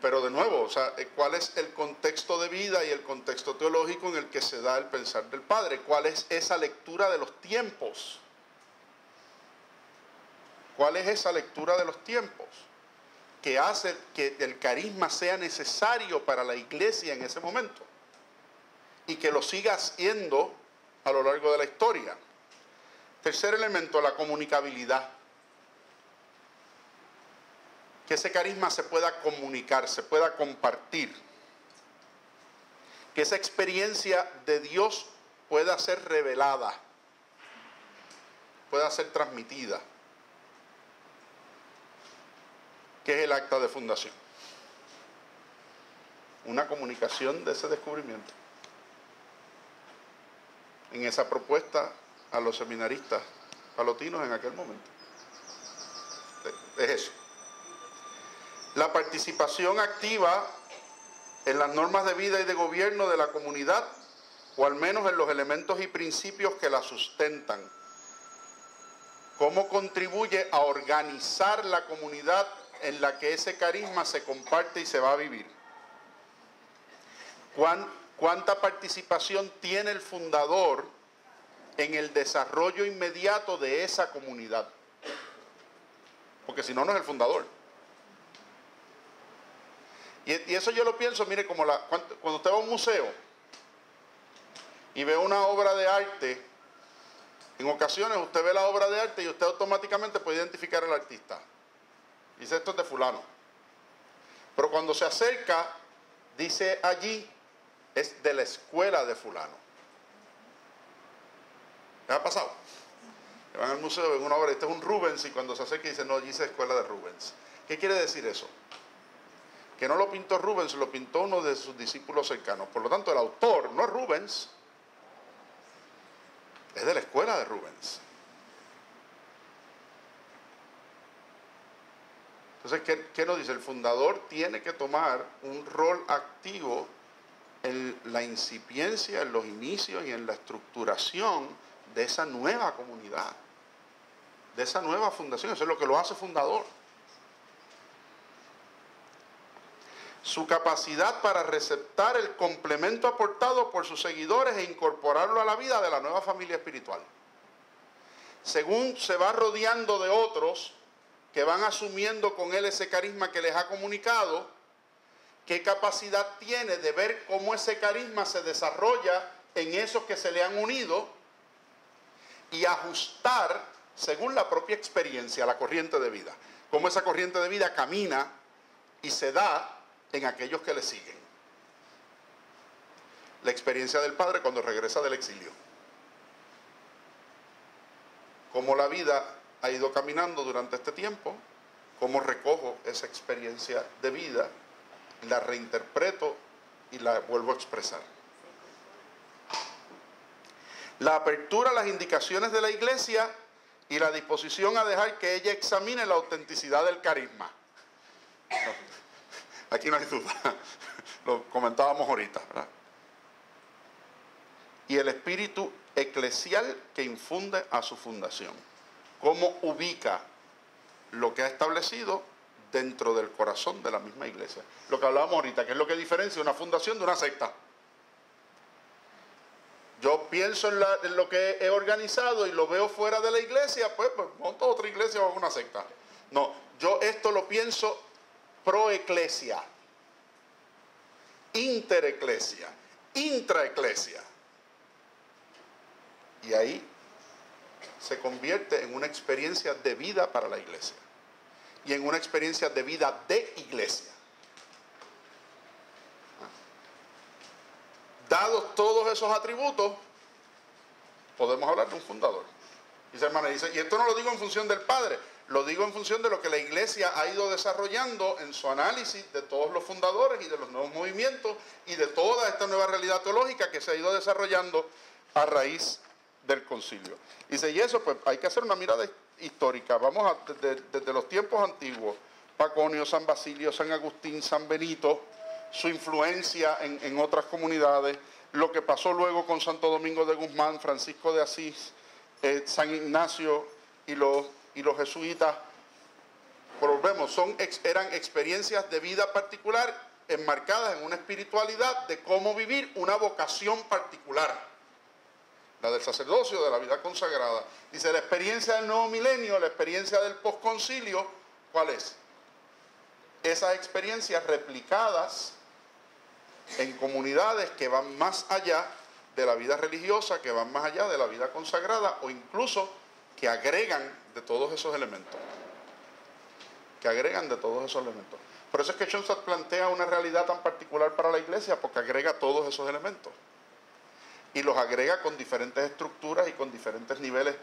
Pero de nuevo, o sea, ¿cuál es el contexto de vida y el contexto teológico en el que se da el pensar del Padre? ¿Cuál es esa lectura de los tiempos? ¿Cuál es esa lectura de los tiempos que hace que el carisma sea necesario para la iglesia en ese momento y que lo siga siendo a lo largo de la historia? Tercer elemento, la comunicabilidad. Que ese carisma se pueda comunicar, se pueda compartir. Que esa experiencia de Dios pueda ser revelada, pueda ser transmitida. ¿Qué es el acta de fundación? Una comunicación de ese descubrimiento. En esa propuesta a los seminaristas palotinos en aquel momento. Es eso. La participación activa en las normas de vida y de gobierno de la comunidad o al menos en los elementos y principios que la sustentan. ¿Cómo contribuye a organizar la comunidad en la que ese carisma se comparte y se va a vivir? ¿Cuánta participación tiene el fundador en el desarrollo inmediato de esa comunidad? Porque si no, no es el fundador. Y eso yo lo pienso, mire, como cuando usted va a un museo y ve una obra de arte, en ocasiones usted ve la obra de arte y usted automáticamente puede identificar al artista. Dice, esto es de fulano. Pero cuando se acerca, dice allí, es de la escuela de fulano. ¿Les ha pasado? Van al museo, ven una obra, este es un Rubens, y cuando se acerca dice, no, allí dice escuela de Rubens. ¿Qué quiere decir eso? Que no lo pintó Rubens, lo pintó uno de sus discípulos cercanos. Por lo tanto, el autor no es Rubens, es de la escuela de Rubens. Entonces, ¿qué nos dice? El fundador tiene que tomar un rol activo en la incipiencia, en los inicios y en la estructuración de esa nueva comunidad, de esa nueva fundación. Eso es lo que lo hace fundador. Su capacidad para receptar el complemento aportado por sus seguidores e incorporarlo a la vida de la nueva familia espiritual. Según se va rodeando de otros que van asumiendo con él ese carisma que les ha comunicado, qué capacidad tiene de ver cómo ese carisma se desarrolla en esos que se le han unido y ajustar según la propia experiencia la corriente de vida. Cómo esa corriente de vida camina y se da en aquellos que le siguen. La experiencia del padre cuando regresa del exilio. Cómo la vida ha ido caminando durante este tiempo, cómo recojo esa experiencia de vida, la reinterpreto y la vuelvo a expresar. La apertura a las indicaciones de la iglesia y la disposición a dejar que ella examine la autenticidad del carisma. Aquí no hay duda, lo comentábamos ahorita, ¿verdad? Y el espíritu eclesial que infunde a su fundación. Cómo ubica lo que ha establecido dentro del corazón de la misma iglesia. Lo que hablábamos ahorita, que es lo que diferencia una fundación de una secta. Yo pienso en lo que he organizado y lo veo fuera de la iglesia, pues monto otra iglesia o una secta. No, yo esto lo pienso proeclesia, intereclesia, intraeclesia. Y ahí se convierte en una experiencia de vida para la iglesia y en una experiencia de vida de iglesia. Dados todos esos atributos, podemos hablar de un fundador. Dice hermana, y esto no lo digo en función del Padre, lo digo en función de lo que la iglesia ha ido desarrollando en su análisis de todos los fundadores y de los nuevos movimientos y de toda esta nueva realidad teológica que se ha ido desarrollando a raíz del concilio. Dice, y eso pues hay que hacer una mirada histórica. Vamos desde los tiempos antiguos, Paconio, San Basilio, San Agustín, San Benito, su influencia en otras comunidades, lo que pasó luego con Santo Domingo de Guzmán, Francisco de Asís, San Ignacio y los jesuitas. Volvemos, eran experiencias de vida particular enmarcadas en una espiritualidad de cómo vivir una vocación particular, la del sacerdocio, de la vida consagrada. Dice, la experiencia del nuevo milenio, la experiencia del posconcilio, ¿cuál es? Esas experiencias replicadas en comunidades que van más allá de la vida religiosa, que van más allá de la vida consagrada, o incluso que agregan de todos esos elementos. Que agregan de todos esos elementos. Por eso es que Schoenstatt plantea una realidad tan particular para la iglesia, porque agrega todos esos elementos. Y los agrega con diferentes estructuras y con diferentes niveles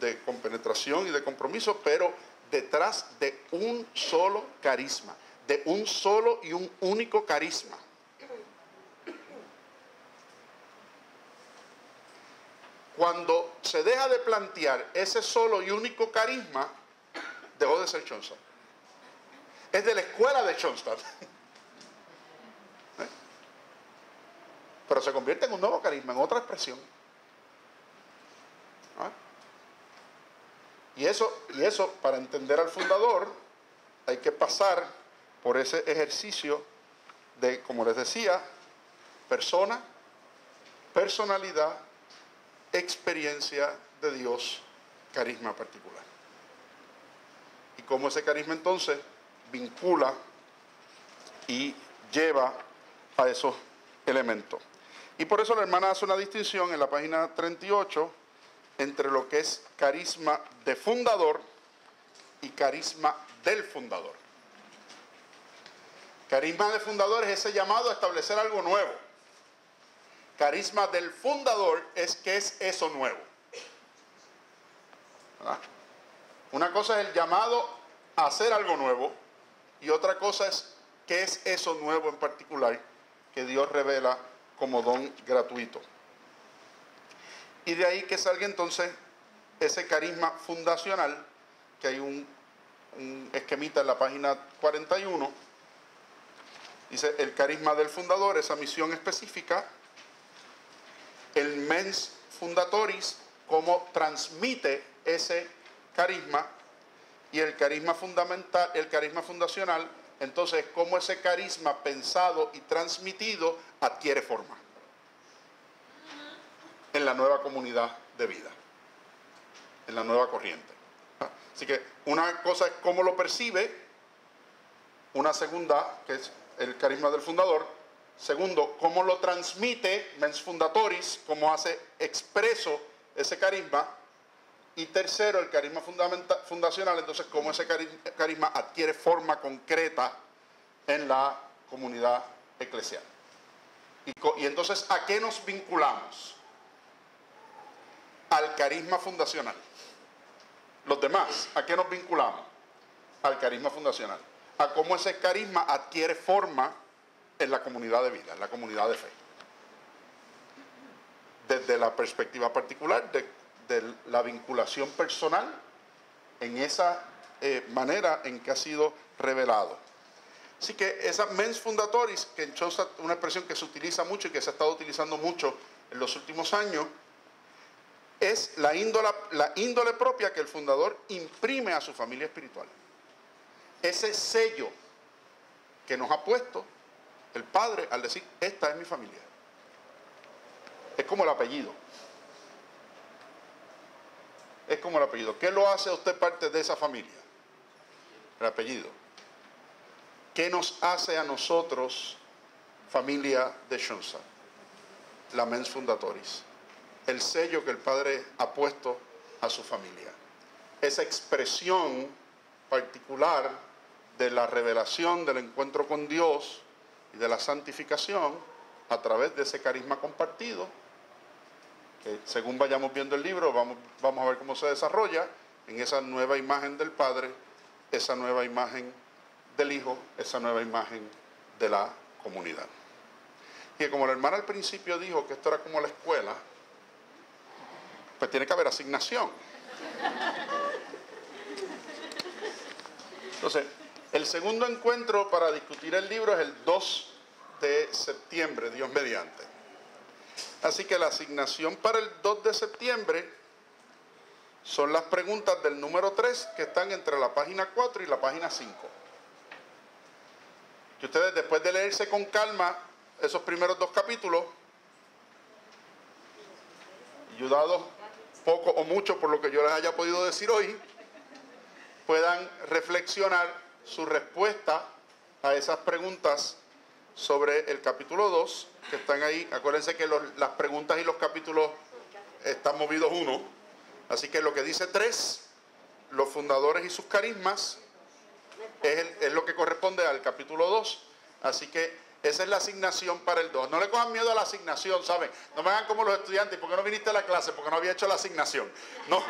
de compenetración y de compromiso, pero detrás de un solo carisma, de un solo y un único carisma. Cuando se deja de plantear ese solo y único carisma, dejó de ser Schoenstatt. Es de la escuela de Schoenstatt. pero se convierte en un nuevo carisma, en otra expresión. ¿Ah? Y eso, para entender al fundador, hay que pasar por ese ejercicio de, como les decía, persona, personalidad, experiencia de Dios, carisma particular. Y cómo ese carisma entonces vincula y lleva a esos elementos. Y por eso la hermana hace una distinción en la página 38 entre lo que es carisma de fundador y carisma del fundador. Carisma de fundador es ese llamado a establecer algo nuevo. Carisma del fundador es que es eso nuevo. ¿Verdad? Una cosa es el llamado a hacer algo nuevo y otra cosa es qué es eso nuevo en particular que Dios revela como don gratuito. Y de ahí que salga entonces ese carisma fundacional, que hay un esquemita en la página 41. Dice, el carisma del fundador, esa misión específica. El mens fundatoris, cómo transmite ese carisma. Y el carisma fundamental, el carisma fundacional, entonces cómo ese carisma pensado y transmitido adquiere forma en la nueva comunidad de vida, en la nueva corriente. Así que una cosa es cómo lo percibe, una segunda, que es el carisma del fundador. Segundo, cómo lo transmite, mens fundatoris, cómo hace expreso ese carisma. Y tercero, el carisma fundacional, entonces cómo ese carisma adquiere forma concreta en la comunidad eclesial. Y entonces, ¿a qué nos vinculamos? Al carisma fundacional. Los demás, ¿a qué nos vinculamos? Al carisma fundacional. A cómo ese carisma adquiere forma en la comunidad de vida, en la comunidad de fe. Desde la perspectiva particular de la vinculación personal en esa manera en que ha sido revelado. Así que esa mens fundatoris, que en Chaucer, una expresión que se utiliza mucho y que se ha estado utilizando mucho en los últimos años, es la índole propia que el fundador imprime a su familia espiritual. Ese sello que nos ha puesto el Padre al decir, esta es mi familia. Es como el apellido. Es como el apellido. ¿Qué lo hace a usted parte de esa familia? El apellido. ¿Qué nos hace a nosotros familia de Shonsa? La mens fundatoris. El sello que el Padre ha puesto a su familia. Esa expresión particular de la revelación del encuentro con Dios y de la santificación a través de ese carisma compartido, que según vayamos viendo el libro vamos a ver cómo se desarrolla en esa nueva imagen del Padre, esa nueva imagen del Hijo, esa nueva imagen de la comunidad. Y como la hermana al principio dijo que esto era como la escuela, pues tiene que haber asignación. Entonces, el segundo encuentro para discutir el libro es el 2 de septiembre, Dios mediante. Así que la asignación para el 2 de septiembre son las preguntas del número 3 que están entre la página 4 y la página 5. Que ustedes, después de leerse con calma esos primeros 2 capítulos, ayudados poco o mucho por lo que yo les haya podido decir hoy, puedan reflexionar su respuesta a esas preguntas sobre el capítulo 2, que están ahí. Acuérdense que las preguntas y los capítulos están movidos uno. Así que lo que dice 3, los fundadores y sus carismas, es lo que corresponde al capítulo 2. Así que esa es la asignación para el 2. No le cojan miedo a la asignación, ¿saben? No me hagan como los estudiantes. ¿Por qué no viniste a la clase? Porque no había hecho la asignación. No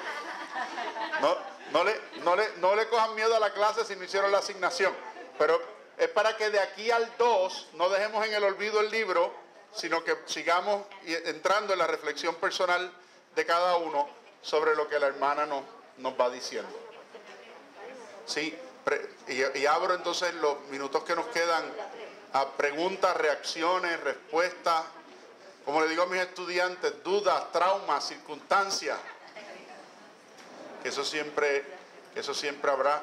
le cojan miedo a la clase si no hicieron la asignación. Pero es para que de aquí al 2 no dejemos en el olvido el libro, sino que sigamos entrando en la reflexión personal de cada uno sobre lo que la hermana nos va diciendo. Sí, y abro entonces los minutos que nos quedan a preguntas, reacciones, respuestas, Como le digo a mis estudiantes, dudas, traumas, circunstancias. Que eso siempre habrá.